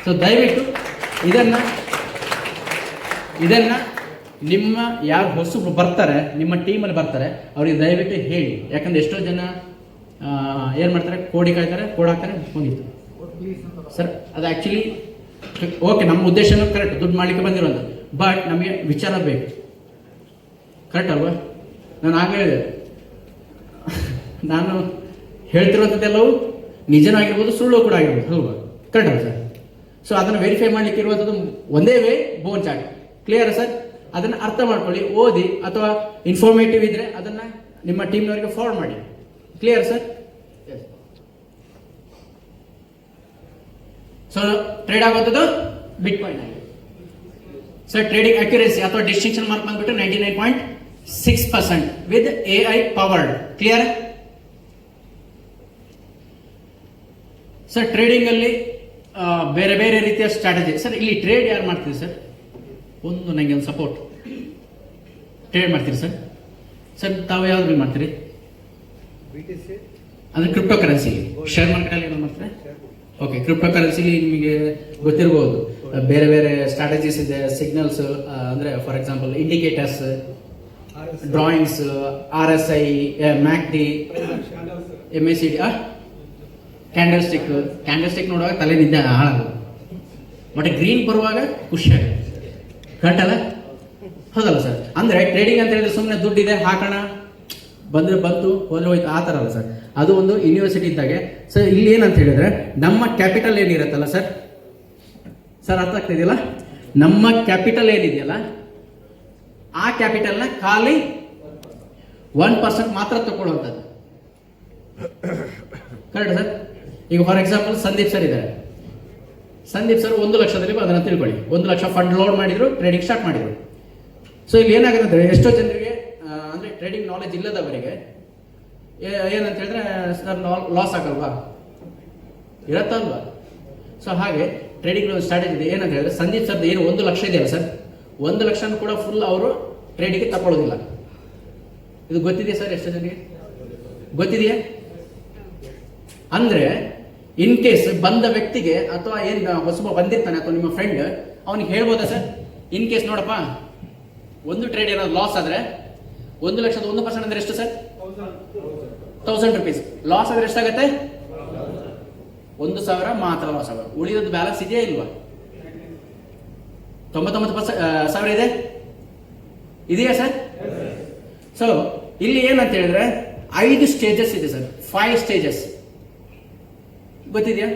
Speaker 1: ಸೊ ದಯವಿಟ್ಟು ಇದನ್ನ ನಿಮ್ಮ ಯಾರು ಹೊಸಬ್ರು ಬರ್ತಾರೆ ನಿಮ್ಮ ಟೀಮಲ್ಲಿ ಬರ್ತಾರೆ ಅವ್ರಿಗೆ ದಯವಿಟ್ಟು ಹೇಳಿ. ಯಾಕಂದ್ರೆ ಎಷ್ಟೋ ಜನ ಏನು ಮಾಡ್ತಾರೆ, ಕೋಡಿ ಕಾಯ್ತಾರೆ, ಕೋಡ್ ಹಾಕ್ತಾರೆ, ಮುಗೀತು ಸರ್. ಅದು ಆ್ಯಕ್ಚುಲಿ ಓಕೆ, ನಮ್ಮ ಉದ್ದೇಶನೂ ಕರೆಕ್ಟ್, ದುಡ್ಡು ಮಾಡಲಿಕ್ಕೆ ಬಂದಿರೋದು. ಬಟ್ ನಮಗೆ ವಿಚಾರ ಬೇಕು, ಕರೆಕ್ಟ್ ಅಲ್ವಾ? ನಾನು ಆಗಲೇ ಹೇಳಿದೆ, ನಾನು ಹೇಳ್ತಿರುವಂಥದ್ದೆಲ್ಲವೂ ನಿಜನೂ ಆಗಿರ್ಬೋದು, ಸುಳ್ಳು ಕೂಡ ಆಗಿರ್ಬೋದು, ಅಲ್ವಾ? ಕರೆಕ್ಟ್ ಅಲ್ವಾ ಸರ್? ಸೊ ಅದನ್ನು ವೆರಿಫೈ ಮಾಡಲಿಕ್ಕೆ ಇರುವಂಥದ್ದು ಒಂದೇ ವೇ, ಬೋನ್ ಚಾರ್ಟ್. Clear sir? ಅದನ್ನು ಅರ್ಥ ಮಾಡ್ಕೊಳ್ಳಿ, ಓದಿ, ಅಥವಾ ಇನ್ಫಾರ್ಮೇಟಿವ್ ಇದ್ರೆ ಅದನ್ನು ನಿಮ್ಮ ಟೀಮ್ನವರಿಗೆ ಫಾರ್ವರ್ಡ್ ಮಾಡಿ. Clear sir? ಸೊ ಟ್ರೇಡ್ ಆಗುವಂಥದ್ದು ಬಿಟ್ ಕಾಯಿನ್ ಆಗಿದೆ ಸರ್. ಟ್ರೇಡಿಂಗ್ ಅಕ್ಯುರೇಸಿ ಅಥವಾ ಡಿಸ್ಟಿಂಕ್ಷನ್ ಮಾರ್ಕ್ ಬಂದ್ಬಿಟ್ಟು 99.6% with AI powered. Clear sir? Trading ಅಲ್ಲಿ ಬೇರೆ ಬೇರೆ ರೀತಿಯ ಸ್ಟ್ರಾಟಜಿ ಸರ್. ಇಲ್ಲಿ ಟ್ರೇಡ್ ಯಾರು ಮಾಡ್ತೀರಿ ಸರ್? ಒಂದು ನನಗೆ ಒಂದು ಸಪೋರ್ಟ್, ಟ್ರೇಡ್ ಮಾಡ್ತೀರಿ ಸರ್? ಸರ್ ತಾವು ಯಾವ್ದು ಮಾಡ್ತೀರಿ? ಅಂದ್ರೆ ಕ್ರಿಪ್ಟೋ ಕರೆನ್ಸಿ, ಶೇರ್ ಮಾರ್ಕೆಟಲ್ಲಿ ಏನು ಮಾಡ್ತಾರೆ? ಓಕೆ, ಕ್ರಿಪ್ಟೋ ಕರೆನ್ಸಿಲಿ ನಿಮಗೆ ಗೊತ್ತಿರಬಹುದು, ಬೇರೆ ಬೇರೆ ಸ್ಟ್ರಾಟಜೀಸ್ ಇದೆ. ಸಿಗ್ನಲ್ಸ್ ಅಂದ್ರೆ for example indicators, drawings, RSI, MACD, MACD, candle stick ನೋಡುವಾಗ ತಲೆ ನಿದ್ದೆ ಹಾಳಾಗೋದು, ಬಟ್ ಗ್ರೀನ್ ಬರುವಾಗ ಖುಷಿಯಾಗುತ್ತೆ. ಕರೆಕ್ಟ್ ಅಲ್ಲ? ಹೌದಲ್ಲ ಸರ್? ಅಂದ್ರೆ ಟ್ರೇಡಿಂಗ್ ಅಂತ ಹೇಳಿದ್ರೆ ಸುಮ್ಮನೆ ದುಡ್ಡಿದೆ ಹಾಕೋಣ, ಬಂದ್ರೆ ಬಂತು, ಹೋದ್ರೆ ಹೋಯ್ತು, ಆ ಥರ ಅಲ್ಲ ಸರ್. ಅದು ಒಂದು ಯೂನಿವರ್ಸಿಟಿ ಇದ್ದಾಗೆ. ಸರ್ ಇಲ್ಲಿ ಏನಂತ ಹೇಳಿದ್ರೆ ನಮ್ಮ ಕ್ಯಾಪಿಟಲ್ ಏನಿರುತ್ತಲ್ಲ ಸರ್, ಅರ್ಥ ಆಗ್ತಾ ಇದೆಯಲ್ಲ? ನಮ್ಮ ಕ್ಯಾಪಿಟಲ್ ಏನಿದೆಯಲ್ಲ ಆ ಕ್ಯಾಪಿಟಲ್ನ ಖಾಲಿ 1% ಮಾತ್ರ ತಗೊಳ್ಳುವಂಥದ್ದು. Correct sir? ಈಗ ಫಾರ್ ಎಕ್ಸಾಂಪಲ್ ಸಂದೀಪ್ ಸರ್ ಇದ್ದಾರೆ. ಸಂದೀಪ್ ಸರ್ 1 ಲಕ್ಷದಲ್ಲಿ ಅದನ್ನು ತಿಳ್ಕೊಳ್ಳಿ, 1 ಲಕ್ಷ ಫಂಡ್ ಲೋಡ್ ಮಾಡಿದ್ರು, ಟ್ರೇಡಿಂಗ್ ಸ್ಟಾರ್ಟ್ ಮಾಡಿದ್ರು. ಸೊ ಇಲ್ಲಿ ಏನಾಗುತ್ತೆ ಅಂದರೆ ಎಷ್ಟೋ ಜನರಿಗೆ ಅಂದರೆ ಟ್ರೇಡಿಂಗ್ ನಾಲೆಜ್ ಇಲ್ಲದವರಿಗೆ ಏನಂತ ಹೇಳಿದ್ರೆ ಸರ್ ಲಾಸ್ ಆಗಲ್ವಾ, ಇರತ್ತಲ್ವಾ? ಸೊ ಹಾಗೆ ಟ್ರೇಡಿಂಗ್ ಸ್ಟ್ರಾಟಜಿ ಇದೆ. ಏನಂತ ಹೇಳಿದ್ರೆ ಸಂದೀಪ್ ಸರ್ದು ಏನು 1 ಲಕ್ಷ ಇದೆಯಲ್ಲ ಸರ್, 1 ಲಕ್ಷನೂ ಕೂಡ ಫುಲ್ ಅವರು ಟ್ರೇಡಿಂಗ್ಗೆ ತಗೊಳ್ಳೋದಿಲ್ಲ. ಇದು ಗೊತ್ತಿದೆಯಾ ಸರ್? ಎಷ್ಟು ಜನರಿಗೆ ಗೊತ್ತಿದೆಯಾ? ಅಂದ್ರೆ ಇನ್ ಕೇಸ್ ಬಂದ ವ್ಯಕ್ತಿಗೆ ಅಥವಾ ಏನ್ ಹೊಸಬ ಬಂದಿರ್ತಾನೆ ಅಥವಾ ನಿಮ್ಮ ಫ್ರೆಂಡ್, ಅವನಿಗೆ ಹೇಳ್ಬೋದಾ ಸರ್, ಇನ್ ಕೇಸ್ ನೋಡಪ್ಪ ಒಂದು ಟ್ರೇಡ್ ಏನಾದ್ರು ಲಾಸ್ ಆದ್ರೆ 1 ಲಕ್ಷದ 1% ಅಂದ್ರೆ ಎಷ್ಟು ಸರ್? 1000 ರೂಪೀಸ್. ಲಾಸ್ ಆದ್ರೆ ಎಷ್ಟಾಗತ್ತೆ? 1,000 ಮಾತ್ರ ಲಾಸ್ ಆಗ, ಉಳಿದದ್ದು ಬ್ಯಾಲೆನ್ಸ್ ಇದೆಯಾ ಇಲ್ವಾ? 99,000 ಇದೆಯಾ ಸರ್? ಸೊ ಇಲ್ಲಿ ಏನಂತ ಹೇಳಿದ್ರೆ 5 ಸ್ಟೇಜಸ್ ಇದೆ ಸರ್, 5 ಸ್ಟೇಜಸ್. ಗೊತ್ತಿದೆಯಾ?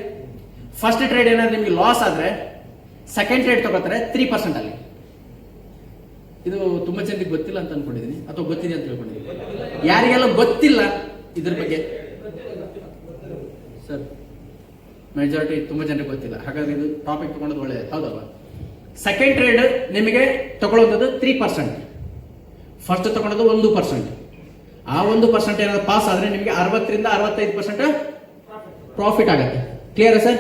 Speaker 1: ಫಸ್ಟ್ ಟ್ರೇಡ್ ಏನಾದ್ರು ನಿಮಗೆ ಲಾಸ್ ಆದ್ರೆ ಸೆಕೆಂಡ್ ಟ್ರೇಡ್ ತಗೋತಾರೆ 3% ಅಲ್ಲಿ. ಇದು ತುಂಬಾ ಜನರಿಗೆ ಗೊತ್ತಿಲ್ಲ ಅಂತ ಅನ್ಕೊಂಡಿದ್ದೀನಿ, ಅಥವಾ ಗೊತ್ತಿದೆ ಅಂತ ತಿಳ್ಕೊಂಡಿದ್ದೀನಿ. ಯಾರಿಗೆಲ್ಲ ಗೊತ್ತಿಲ್ಲ ಇದ್ರ ಬಗ್ಗೆ ಸರ್, ಮೆಜಾರಿಟಿ ತುಂಬಾ ಜನರಿಗೆ ಗೊತ್ತಿಲ್ಲ. ಹಾಗಾದ್ರೆ ಇದು ಟಾಪಿಕ್ ತಗೊಂಡದ್ದು ಒಳ್ಳೆಯದು, ಹೌದಲ್ವಾ? ಸೆಕೆಂಡ್ ಟ್ರೇಡ್ ನಿಮಗೆ ತಗೊಳ್ಳೋದು 3%, ಫಸ್ಟ್ ತಗೊಂಡದ್ದು 1%. ಆ 1% ಏನಾದ್ರು ಪಾಸ್ ಆದ್ರೆ ನಿಮಗೆ 60ರಿಂದ 65% ಪ್ರಾಫಿಟ್ ಆಗುತ್ತೆ. Clear sir?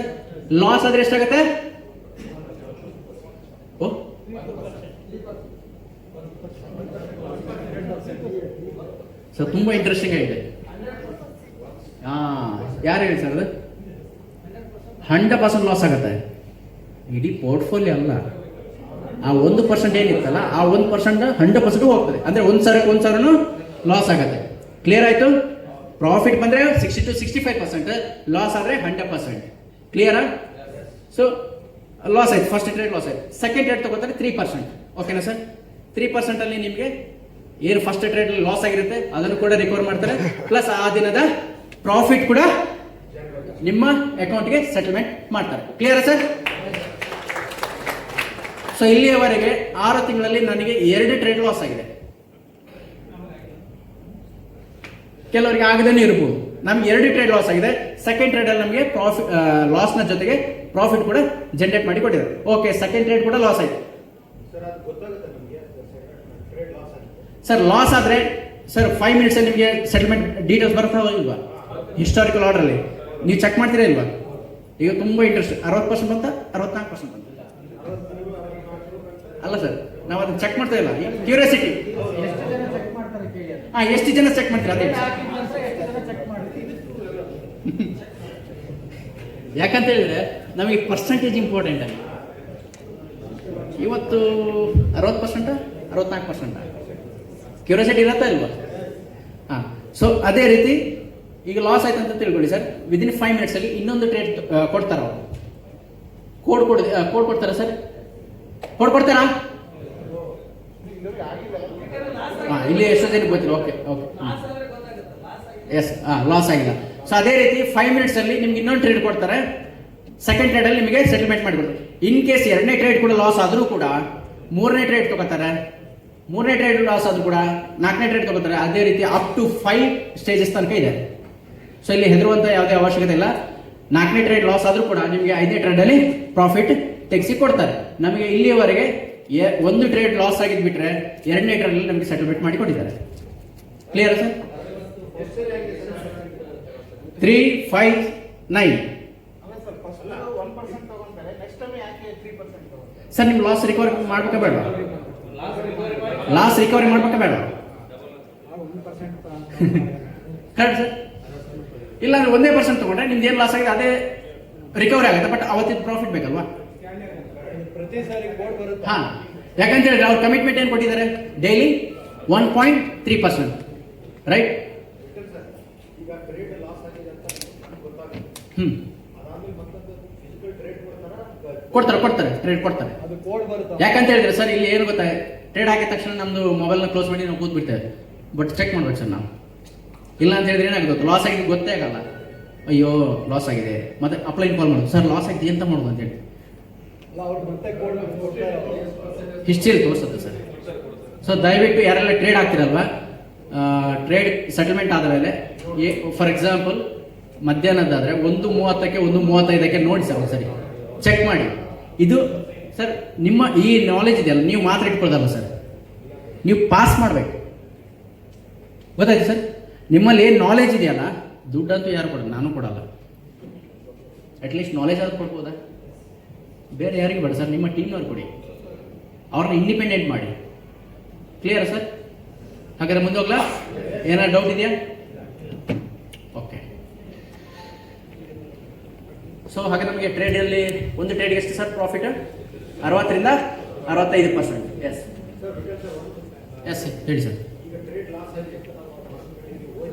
Speaker 1: ಲಾಸ್ ಆದ್ರೆ ಎಷ್ಟಾಗುತ್ತೆ? ಸರ್ ತುಂಬಾ ಇಂಟ್ರೆಸ್ಟಿಂಗ್ ಆಗಿದೆ. ಯಾರು ಹೇಳಿ ಸರ್? ಅದು 100% ಲಾಸ್ ಆಗುತ್ತೆ. ಇಡೀ ಪೋರ್ಟ್ಫೋಲಿಯೋ ಅಲ್ಲ, ಆ 1% ಏನಿತ್ತಲ್ಲ ಆ 1% 100% ಹೋಗ್ತದೆ. ಅಂದ್ರೆ 1,000 ಲಾಸ್ ಆಗುತ್ತೆ. ಕ್ಲಿಯರ್ ಆಯ್ತು? ಪ್ರಾಫಿಟ್ ಬಂದ್ರೆ 60 to 65%, ಲಾಸ್ ಆದ್ರೆ 100%. ಕ್ಲಿಯರಾ? ಸೊ ಲಾಸ್ ಆಯ್ತು, ಫಸ್ಟ್ ಟ್ರೇಡ್ ಲಾಸ್ ಆಯ್ತು. ಸೆಕೆಂಡ್ ಟ್ರೇಡ್ ತಗೋತಾರೆ 3%. ಓಕೆನಾ ಸರ್? 3% ಅಲ್ಲಿ ನಿಮಗೆ ಏನು ಫಸ್ಟ್ ಟ್ರೇಡ್ ಲಾಸ್ ಆಗಿರುತ್ತೆ ಅದನ್ನು ಕೂಡ ರಿಕವರ್ ಮಾಡ್ತಾರೆ, ಪ್ಲಸ್ ಆ ದಿನದ ಪ್ರಾಫಿಟ್ ಕೂಡ ನಿಮ್ಮ ಅಕೌಂಟ್ಗೆ ಸೆಟಲ್ಮೆಂಟ್ ಮಾಡ್ತಾರೆ. Clear sir? ಸೊ ಇಲ್ಲಿಯವರೆಗೆ 6 ತಿಂಗಳಲ್ಲಿ ನನಗೆ 2 ಟ್ರೇಡ್ ಲಾಸ್ ಆಗಿದೆ. ಕೆಲವರಿಗೆ ಆಗದೇನೆ ಇರಬಹುದು. ನಮ್ಗೆ 2 ಟ್ರೇಡ್ ಲಾಸ್ ಆಗಿದೆ. ಸೆಕೆಂಡ್ ಟ್ರೇಡ್ ಅಲ್ಲಿ ನಮಗೆ ಪ್ರಾಫಿಟ್ ಲಾಸ್ ನ ಜೊತೆಗೆ ಪ್ರಾಫಿಟ್ ಕೂಡ ಜನರೇಟ್ ಮಾಡಿ ಕೊಟ್ಟಿದ್ದಾರೆ. ಓಕೆ, ಸೆಕೆಂಡ್ ಟ್ರೇಡ್ ಕೂಡ ಲಾಸ್ ಆಯ್ತು ಸರ್. ಲಾಸ್ ಆದ್ರೆ ಸರ್ 5 ಮಿನಿಟ್ಸ್ ನಿಮಗೆ ಸೆಟಲ್ಮೆಂಟ್ ಡೀಟೇಲ್ಸ್ ಬರ್ತಾವ ಇಲ್ವಾ? ಹಿಸ್ಟಾರಿಕಲ್ ಆರ್ಡರ್ ಅಲ್ಲಿ ನೀವು ಚೆಕ್ ಮಾಡ್ತೀರಾ ಇಲ್ವಾ? ಈಗ ತುಂಬಾ ಇಂಟ್ರೆಸ್ಟ್, 60% ಬಂತ, 64% ಬಂತ ಅಲ್ಲ ಸರ್? ನಾವು ಅದನ್ನ ಚೆಕ್ ಮಾಡ್ತಾ ಇಲ್ಲ, ಕ್ಯೂರಿಯಾಸಿಟಿ. ಎಷ್ಟು ಜನ ಚೆಕ್ ಮಾಡ್ತೀರಾ? ಅದೇ ಯಾಕಂತ ಹೇಳಿದ್ರೆ ನಮಗೆ ಪರ್ಸೆಂಟೇಜ್ ಇಂಪಾರ್ಟೆಂಟ್ ಆಗಿ ಇವತ್ತು 60%, 64%. ಕ್ಯೂರಿಯಾಸಿಟಿ ಇರುತ್ತಾ ಇಲ್ವಾ? ಹಾಂ. ಸೊ ಅದೇ ರೀತಿ ಈಗ ಲಾಸ್ ಆಯ್ತು ಅಂತ ತಿಳ್ಕೊಳ್ಳಿ ಸರ್, ವಿದಿನ್ 5 ಮಿನಿಟ್ಸಲ್ಲಿ ಇನ್ನೊಂದು ಟ್ರೇಡ್ ಕೊಡ್ತಾರೆ ಅವರು. ಕೋಡ್ ಕೊಡ್ತಾರೆ ಸರ್, ಕೋಡ್ ಕೊಡ್ತಾರಾ? ಹಾಂ, ಇಲ್ಲಿ ಎಷ್ಟೋ ಜನಕ್ಕೆ ಗೊತ್ತಿಲ್ಲ. ಓಕೆ ಓಕೆ, ಎಸ್, ಲಾಸ್ ಆಗಿಲ್ಲ. ಸೊ ಅದೇ ರೀತಿ 5 ಮಿನಿಟ್ಸಲ್ಲಿ ನಿಮ್ಗೆ ಇನ್ನೊಂದು ಟ್ರೇಡ್ ಕೊಡ್ತಾರೆ. ಸೆಕೆಂಡ್ ಟ್ರೇಡಲ್ಲಿ ನಿಮಗೆ ಸೆಟಲ್ಮೆಂಟ್ ಮಾಡಿಕೊಡ್ತಾರೆ. ಇನ್ ಕೇಸ್ 2ನೇ ಟ್ರೇಡ್ ಕೂಡ ಲಾಸ್ ಆದರೂ ಕೂಡ 3ನೇ ಟ್ರೇಡ್ ತಗೋತಾರೆ, 3ನೇ ಟ್ರೇಡ್ ಲಾಸ್ ಆದರೂ ಕೂಡ 4ನೇ ಟ್ರೇಡ್ ತಗೋತಾರೆ. ಅದೇ ರೀತಿ ಅಪ್ ಟು 5 ಸ್ಟೇಜಸ್ ತನಕ ಇದೆ. ಸೊ ಇಲ್ಲಿ ಹೆದರುವಂಥ ಯಾವುದೇ ಅವಶ್ಯಕತೆ ಇಲ್ಲ. 4ನೇ ಟ್ರೇಡ್ ಲಾಸ್ ಆದರೂ ಕೂಡ ನಿಮಗೆ 5ನೇ ಟ್ರೇಡಲ್ಲಿ ಪ್ರಾಫಿಟ್ ತೆಗೆಸಿ ಕೊಡ್ತಾರೆ. ನಮಗೆ ಇಲ್ಲಿಯವರೆಗೆ ಒಂದು ಟ್ರೇಡ್ ಲಾಸ್ ಆಗಿದ್ದು ಬಿಟ್ಟರೆ 2ನೇ ಟ್ರೇಡಲ್ಲಿ ನಮಗೆ ಸೆಟಲ್ಮೆಂಟ್ ಮಾಡಿ ಕೊಟ್ಟಿದ್ದಾರೆ. Clear sir? 3, 5, 9. ಸರ್ ನಿಮ್ಗೆ ಲಾಸ್ ರಿಕವರಿ ಮಾಡ್ಬೇಕಾ ಬೇಡ? ಲಾಸ್ ರಿಕವರಿ ಮಾಡ್ಬೇಕಾ ಬೇಡ? Correct sir. ಇಲ್ಲ ಅಂದ್ರೆ 1% ತಗೊಂಡ್ರೆ ನಿಮ್ದು ಏನು ಲಾಸ್ ಆಗಿದೆ ಅದೇ ರಿಕವರಿ ಆಗುತ್ತೆ, ಬಟ್ ಅವತ್ತಿನ ಪ್ರಾಫಿಟ್ ಬೇಕಲ್ವಾ? ಹಾ, ಯಾಕಂತ ಹೇಳಿದ್ರೆ ಅವ್ರ ಕಮಿಟ್ಮೆಂಟ್ ಏನು ಕೊಟ್ಟಿದ್ದಾರೆ? Daily 1.3%, right? ಕೊಡ್ತಾರೆ ಟ್ರೇಡ್ ಕೊಡ್ತಾರೆ. ಯಾಕಂತ ಹೇಳಿದ್ರೆ ಸರ್ ಇಲ್ಲಿ ಏನು ಗೊತ್ತಾ, ಟ್ರೇಡ್ ಹಾಕಿದ ತಕ್ಷಣ ನಮ್ದು ಮೊಬೈಲ್ನ ಕ್ಲೋಸ್ ಮಾಡಿ ನಾವು ಕೂತ್ ಬಿಡ್ತೇವೆ. ಬಟ್ ಚೆಕ್ ಮಾಡ್ಬೇಕು ಸರ್ ನಾವು. ಇಲ್ಲ ಅಂತ ಹೇಳಿದ್ರೆ ಏನಾಗುತ್ತೆ, ಲಾಸ್ ಆಗಿದೆ ಗೊತ್ತೇ ಆಗಲ್ಲ. ಅಯ್ಯೋ ಲಾಸ್ ಆಗಿದೆ, ಮತ್ತೆ ಅಪ್ಲೈನ್ ಕಾಲ್ ಮಾಡೋದು, ಸರ್ ಲಾಸ್ ಆಗಿದೆ ಎಂತ ಮಾಡೋದು ಅಂತೇಳಿ ಹಿಸ್ಟ್ರಿಯಲ್ಲಿ ತೋರಿಸುತ್ತೆ ಸರ್. ಸೊ ದಯವಿಟ್ಟು ಯಾರೆಲ್ಲ ಟ್ರೇಡ್ ಆಗ್ತಿರಲ್ವಾ, ಟ್ರೇಡ್ ಸೆಟಲ್ಮೆಂಟ್ ಆದ ಮೇಲೆ ಫಾರ್ ಎಕ್ಸಾಂಪಲ್ ಮಧ್ಯಾಹ್ನದಾದರೆ 1:30ಕ್ಕೆ 1:35ಕ್ಕೆ ನೋಡಿ ಸರ್ ಒಂದ್ಸರಿ ಚೆಕ್ ಮಾಡಿ. ಇದು ಸರ್ ನಿಮ್ಮ ಈ ನಾಲೆಜ್ ಇದೆಯಲ್ಲ, ನೀವು ಮಾತ್ರ ಇಟ್ಕೊಳ್ದಲ್ಲ ಸರ್, ನೀವು ಪಾಸ್ ಮಾಡಬೇಕು. ಗೊತ್ತಾಯ್ತು ಸರ್? ನಿಮ್ಮಲ್ಲಿ ಏನು ನಾಲೆಜ್ ಇದೆಯಲ್ಲ, ದುಡ್ಡಂತೂ ಯಾರು ಕೊಡೋದು, ನಾನು ಕೊಡಲ್ಲ. ಅಟ್ಲೀಸ್ಟ್ ನಾಲೆಜ್ ಆದ್ರೂ ಕೊಡ್ಬೋದಾ? ಬೇರೆ ಯಾರಿಗೆ ಬೇಡ ಸರ್, ನಿಮ್ಮ ಟೀಮ್ನವ್ರು ಕೊಡಿ, ಅವ್ರನ್ನ ಇಂಡಿಪೆಂಡೆಂಟ್ ಮಾಡಿ. Clear sir? ಹಾಗಾದ್ರೆ ಮುಂದೆ ಹೋಗ್ಲಾ? ಏನಾದ್ರು ಡೌಟ್ ಇದೆಯಾ? ಓಕೆ. ಸೊ ಹಾಗೆ ನಮಗೆ ಟ್ರೇಡಲ್ಲಿ ಒಂದು ಟ್ರೇಡ್ಗೆ ಎಷ್ಟು ಸರ್ ಪ್ರಾಫಿಟ್? 60ರಿಂದ 65%. ಎಸ್ ಎಸ್ ಹೇಳಿ ಸರ್.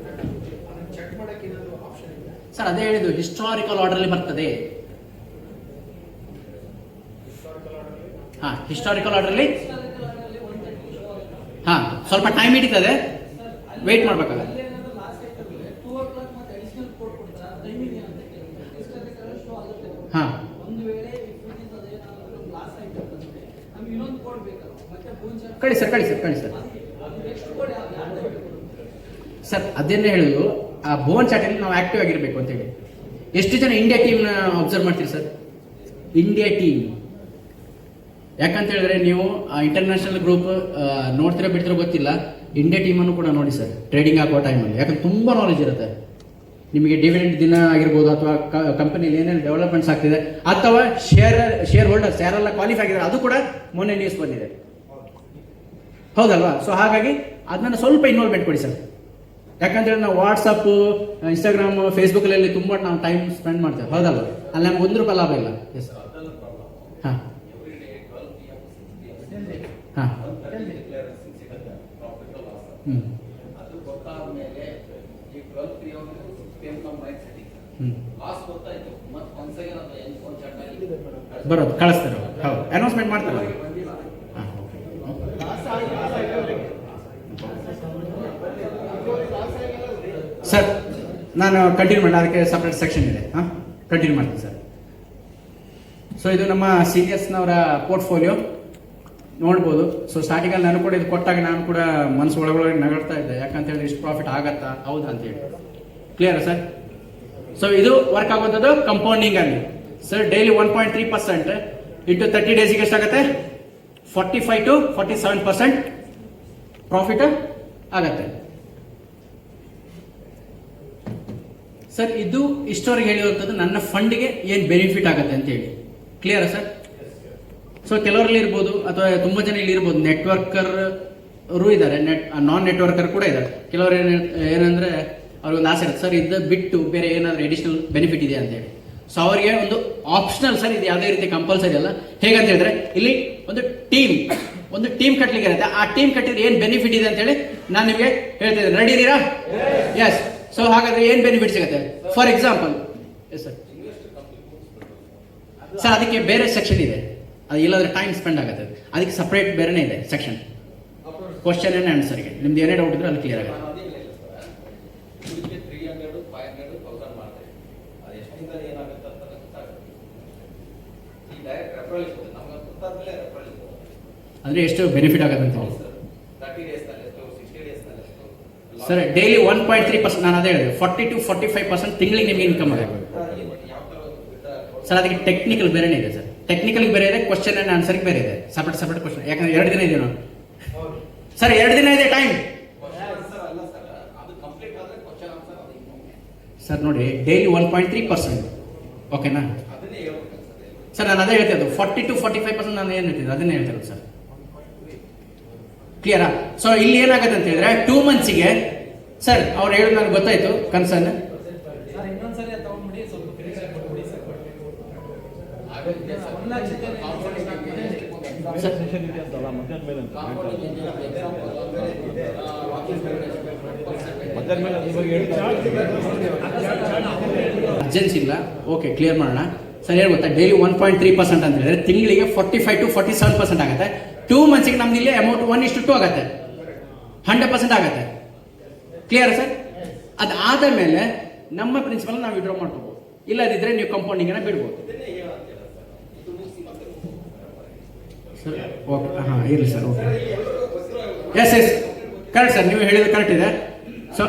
Speaker 1: ಸರ್ ಅದೇ ಹೇಳಿದ್ದು, ಹಿಸ್ಟಾರಿಕಲ್ ಆರ್ಡರ್ಲಿ ಬರ್ತದೆ. ಹಾಂ, ಹಿಸ್ಟಾರಿಕಲ್ ಆರ್ಡರ್ಲಿ ಹಾಂ ಸ್ವಲ್ಪ ಟೈಮ್ ಹಿಡಿತದೆ, ವೆಯ್ಟ್ ಮಾಡ್ಬೇಕಾಗತ್ತೆ. ಹಾಂ ಕಳಿ ಸರ್. ಸರ್ ಅದನ್ನೇ ಹೇಳುದು, ಆ ಬೋನ್ ಚಾಟಲ್ಲಿ ನಾವು ಆಕ್ಟಿವ್ ಆಗಿರ್ಬೇಕು ಅಂತೇಳಿ. ಎಷ್ಟು ಜನ ಇಂಡಿಯಾ ಟೀಮ್ನ ಅಬ್ಸರ್ವ್ ಮಾಡ್ತೀರಿ ಸರ್? ಇಂಡಿಯಾ ಟೀಮ್ ಯಾಕಂತ ಹೇಳಿದ್ರೆ ನೀವು ಇಂಟರ್ನ್ಯಾಷನಲ್ ಗ್ರೂಪ್ ನೋಡ್ತಿರೋ ಬಿಡ್ತಿರೋ ಗೊತ್ತಿಲ್ಲ, ಇಂಡಿಯಾ ಟೀಮನ್ನು ಕೂಡ ನೋಡಿ ಸರ್ ಟ್ರೇಡಿಂಗ್ ಆಗೋ ಟೈಮಲ್ಲಿ. ಯಾಕಂದ್ರೆ ತುಂಬ ನಾಲೆಜ್ ಇರುತ್ತೆ ನಿಮಗೆ. ಡಿವಿಡೆಂಡ್ ದಿನ ಆಗಿರ್ಬೋದು, ಅಥವಾ ಕಂಪನಿಯಲ್ಲಿ ಏನೇನು ಡೆವಲಪ್ಮೆಂಟ್ಸ್ ಆಗ್ತಿದೆ, ಅಥವಾ ಶೇರ್ ಹೋಲ್ಡರ್ಸ್ ಯಾರೆಲ್ಲ ಕ್ವಾಲಿಫೈ ಆಗಿದ್ದಾರೆ, ಅದು ಕೂಡ ಮೊನ್ನೆ ನ್ಯೂಸ್ ಬಂದಿದೆ, ಹೌದಲ್ವಾ? ಸೊ ಹಾಗಾಗಿ ಅದನ್ನ ಸ್ವಲ್ಪ ಇನ್ವಾಲ್ವ್ಮೆಂಟ್ ಕೊಡಿ ಸರ್. ಯಾಕಂದ್ರೆ ನಾವು ವಾಟ್ಸಪ್, ಇನ್ಸ್ಟಾಗ್ರಾಮ್, ಫೇಸ್ಬುಕ್ಕಲ್ಲಿ ತುಂಬ ನಾವು ಟೈಮ್ ಸ್ಪೆಂಡ್ ಮಾಡ್ತೇವೆ, ಹೌದಲ್ವಾ? ಅಲ್ಲಿ ನಮ್ಗೆ ₹1 ಲಾಭ ಇಲ್ಲ. ಎಸ್ ಹಾಂ ಹಾಂ ಬರೋದು ಕಳಿಸ್ತಾರೆ, ಹೌದು ಅನೌನ್ಸ್ಮೆಂಟ್ ಮಾಡ್ತಾರೆ. ಸರ್ ನಾನು ಕಂಟಿನ್ಯೂ ಮಾಡಿ, ಅದಕ್ಕೆ ಸಪ್ರೇಟ್ ಸೆಕ್ಷನ್ ಇದೆ. ಹಾಂ ಕಂಟಿನ್ಯೂ ಮಾಡ್ತೀನಿ ಸರ್. ಸೊ ಇದು ನಮ್ಮ ಸೀನಿಯರ್ಸ್ನವರ ಪೋರ್ಟ್ಫೋಲಿಯೋ ನೋಡ್ಬೋದು. ಸೊ ಸ್ಟಾರ್ಟಿಂಗಲ್ಲಿ ನಾನು ಕೂಡ ಇದು ಕೊಟ್ಟಾಗ ನಾನು ಕೂಡ ಮನಸ್ಸು ಒಳಗೊಳಗೆ ನಗಡ್ತಾ ಇದ್ದೆ, ಯಾಕಂತ ಹೇಳಿದ್ರೆ ಇಷ್ಟು ಪ್ರಾಫಿಟ್ ಆಗತ್ತಾ, ಹೌದಾ ಅಂತೇಳಿ. Clear sir? ಸೊ ಇದು ವರ್ಕ್ ಆಗುವಂಥದ್ದು ಕಂಪೌಂಡಿಂಗ್ ಅಲ್ಲಿ ಸರ್. ಡೈಲಿ 1.3% ಇಂಟು 30 ಡೇಸಿಗೆ ಎಷ್ಟಾಗುತ್ತೆ? 45 to 47% ಪ್ರಾಫಿಟ್ ಆಗತ್ತೆ ಸರ್. ಇದು ಇಷ್ಟವರೆಗೆ ಹೇಳಿರುವಂಥದ್ದು ನನ್ನ ಫಂಡ್ಗೆ ಏನು ಬೆನಿಫಿಟ್ ಆಗುತ್ತೆ ಅಂತ ಹೇಳಿ. Clear sir? ಸೊ ಕೆಲವರಲ್ಲಿ ಇರ್ಬೋದು, ಅಥವಾ ತುಂಬ ಜನ ಇಲ್ಲಿ ಇರ್ಬೋದು, ನೆಟ್ವರ್ಕರು ಇದ್ದಾರೆ, ನಾನ್ ನೆಟ್ವರ್ಕರ್ ಕೂಡ ಇದ್ದಾರೆ. ಕೆಲವರು ಏನಂದ್ರೆ ಅವ್ರಿಗೊಂದು ಆಸೆ ಇರುತ್ತೆ, ಸರ್ ಇದು ಬಿಟ್ಟು ಬೇರೆ ಏನಾದರೂ ಎಡಿಷನಲ್ ಬೆನಿಫಿಟ್ ಇದೆ ಅಂತೇಳಿ. ಸೊ ಅವರಿಗೆ ಒಂದು ಆಪ್ಷನಲ್ ಸರ್, ಇದು ಯಾವುದೇ ರೀತಿ ಕಂಪಲ್ಸರಿ ಅಲ್ಲ. ಹೇಗಂತ ಹೇಳಿದ್ರೆ ಇಲ್ಲಿ ಒಂದು ಟೀಮ್ ಕಟ್ಲಿಕ್ಕೆ ಇರುತ್ತೆ. ಆ ಟೀಮ್ ಕಟ್ಟಿದ್ರೆ ಏನು ಬೆನಿಫಿಟ್ ಇದೆ ಅಂತ ಹೇಳಿ ನಾನು ನಿಮಗೆ ಹೇಳ್ತಿದ್ದೆ. ರೆಡಿ ಇದ್ದೀರಾ? ಎಸ್. ಸೊ ಹಾಗಾದ್ರೆ ಏನು ಬೆನಿಫಿಟ್ ಸಿಗುತ್ತೆ? ಫಾರ್ ಎಕ್ಸಾಂಪಲ್ ಎಸ್ ಸರ್, ಅದಕ್ಕೆ ಬೇರೆ ಸೆಕ್ಷನ್ ಇದೆ. ಅದು ಇಲ್ಲಾಂದ್ರೆ ಟೈಮ್ ಸ್ಪೆಂಡ್ ಆಗುತ್ತೆ. ಅದಕ್ಕೆ ಸಪ್ರೇಟ್ ಬೇರೆನೇ ಇದೆ ಸೆಕ್ಷನ್, ಕ್ವಶನ್ ಅಂಡ್ ಆನ್ಸರ್ಗೆ. ನಿಮ್ದು ಏನೇ ಡೌಟ್ ಇದ್ರೆ ಅಲ್ಲಿ ಕ್ಲಿಯರ್ ಆಗುತ್ತೆ. ಅಂದ್ರೆ ಎಷ್ಟು ಬೆನಿಫಿಟ್ ಆಗುತ್ತೆ ಅಂತ ಹೇಳಿ ಸರ್, ಡೈಲಿ 1.3%. ನಾನು ಅದೇ ಹೇಳಿದೆ, 40 to 45% ತಿಂಗಳಿಗೆ ನಿಮಗೆ ಇನ್ಕಮ್ ಆಗುತ್ತೆ ಸರ್. ಅದಕ್ಕೆ ಟೆಕ್ನಿಕಲ್ ಬೇರೆನೇ ಇದೆ ಸರ್. ಟೆಕ್ನಿಕಲ್ ಬೇರೆ ಇದೆ, ಕ್ವಶನ್ ಅಂಡ್ ಆನ್ಸರ್ಗೆ ಬೇರೆ ಇದೆ, ಸಪರೇಟ್ ಕ್ವಶನ್. ಯಾಕಂದ್ರೆ 2 ದಿನ ಇದೆ ಸರ್, 2 ದಿನ ಇದೆ ಟೈಮ್ ಸರ್. ನೋಡಿ, ಡೈಲಿ 1.3%. ಓಕೆನಾ ಸರ್? ನಾನು ಅದೇ ಹೇಳ್ತಿದ್ದು 40 to 45%. ನಾನು ಏನು ಹೇಳ್ತಿದ್ದೆ ಅದನ್ನೇ ಹೇಳ್ತಿರೋದು ಸರ್. ಕ್ಲಿಯರಾ? ಸೊ ಇಲ್ಲಿ ಏನಾಗುತ್ತೆ ಅಂತ ಹೇಳಿದ್ರೆ 2 ಮಂತ್ಸಿಗೆ ಸರ್ ಅವ್ರು ಹೇಳೋದು ನನಗೆ ಗೊತ್ತಾಯ್ತು ಕನ್ಸರ್ನ್. ಅರ್ಜೆನ್ಸಿ ಇಲ್ಲ, ಓಕೆ ಕ್ಲಿಯರ್ ಮಾಡೋಣ ಸರ್. ಏನು ಗೊತ್ತಾ, ಡೈಲಿ 1.3% ಅಂತ ಹೇಳಿದ್ರೆ ತಿಂಗಳಿಗೆ 45 to 47% ಆಗುತ್ತೆ. 2 ಮಂತ್ಸಿಗೆ ನಮ್ದು ಇಲ್ಲಿ ಅಮೌಂಟ್ 1:2 ಆಗುತ್ತೆ, 100% ಆಗುತ್ತೆ. Clear sir? ಅದಾದ ಮೇಲೆ ನಮ್ಮ ಪ್ರಿನ್ಸಿಪಲ್ ನಾವು ವಿಡ್ರಾ ಮಾಡ್ಕೋಬಹುದು. ಇಲ್ಲದಿದ್ರೆ ನೀವು ಕಂಪೌಂಡಿಂಗ್ ಬಿಡ್ಬೋದು ಸರ್. ಓಕೆ, ಹಾಂ ಇರಲಿ sir. Okay, yes correct sir, ನೀವು ಹೇಳಿದ್ರೆ ಕರೆಕ್ಟ್ ಇದೆ. So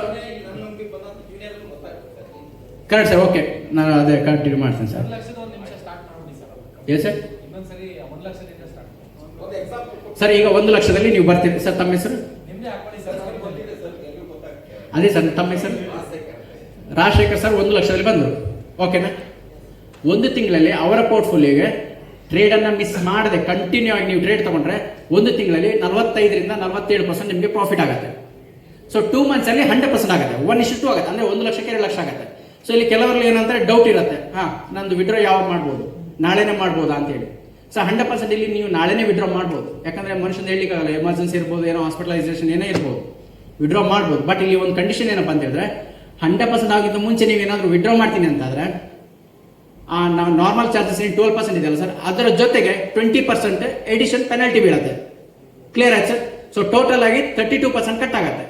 Speaker 1: correct sir. ಓಕೆ, ನಾನು ಅದೇ ಕಂಟಿನ್ಯೂ ಮಾಡ್ತೀನಿ ಸರ್. Yes sir. ಸರ್ ಈಗ 1 ಲಕ್ಷದಲ್ಲಿ ನೀವು ಬರ್ತೀರಿ ಸರ್. ತಮ್ಮ ಹೆಸರು? ಅದೇ ಸರ್, ತಮ್ಮ ಹೆಸರು? ರಾಜಶೇಖರ್ ಸರ್ 1 ಲಕ್ಷದಲ್ಲಿ ಬಂದರು. ಓಕೆನಾ? 1 ತಿಂಗಳಲ್ಲಿ ಅವರ ಪೋರ್ಟ್ಫೋಲಿಯೋಗೆ ಟ್ರೇಡನ್ನು ಮಿಸ್ ಮಾಡದೆ ಕಂಟಿನ್ಯೂ ಆಗಿ ನೀವು ಟ್ರೇಡ್ ತಗೊಂಡ್ರೆ 1 ತಿಂಗಳಲ್ಲಿ 45% 47% ನಿಮಗೆ ಪ್ರಾಫಿಟ್ ಆಗುತ್ತೆ. ಸೊ 2 ಮಂತ್ಸಲ್ಲಿ 100% ಆಗುತ್ತೆ, 1:2 ಆಗುತ್ತೆ. ಅಂದರೆ 1 ಲಕ್ಷಕ್ಕೆ 2 ಲಕ್ಷ ಆಗುತ್ತೆ. ಸೊ ಇಲ್ಲಿ ಕೆಲವರಲ್ಲಿ ಏನಂದ್ರೆ ಡೌಟ್ ಇರುತ್ತೆ, ನಂದು ವಿಡ್ರಾ ಯಾವಾಗ ಮಾಡ್ಬೋದು, ನಾಳೆನೇ ಮಾಡ್ಬೋದಾ ಅಂತೇಳಿ. ಸೊ 100% ಇಲ್ಲಿ ನೀವು ನಾಳೆನೇ ವಿಡ್ರಾ ಮಾಡ್ಬೋದು. ಯಾಕಂದ್ರೆ ಮನುಷ್ಯನ ಹೇಳಿಕ್ಕಾಗಲ್ಲ, ಎಮರ್ಜೆನ್ಸಿ ಇರ್ಬೋದು, ಏನೋ ಹಾಸ್ಪಿಟಲೈಸೇಷನ್ ಏನೇ ಇರ್ಬೋದು, ವಿಡ್ರಾ ಮಾಡ್ಬೋದು. ಬಟ್ ಇಲ್ಲಿ ಒಂದು ಕಂಡೀಷನ್ ಏನಪ್ಪ ಅಂತ ಹೇಳಿದ್ರೆ 100% ಆಗಿದ್ದ ಮುಂಚೆ ನೀವೇನಾದ್ರೂ ವಿಡ್ರಾ ಮಾಡ್ತೀನಿ ಅಂತಾದ್ರೆ ನಾವು ನಾರ್ಮಲ್ ಚಾರ್ಜಸ್ ಏನು 12% ಇದೆಯಲ್ಲ ಸರ್, ಅದರ ಜೊತೆಗೆ 20% ಎಡಿಷನ್ ಪೆನಾಲ್ಟಿ ಬೀಳುತ್ತೆ. ಕ್ಲಿಯರ್ ಆಯ್ತು ಸರ್? ಸೊ ಟೋಟಲ್ ಆಗಿ 32% ಕಟ್ ಆಗುತ್ತೆ.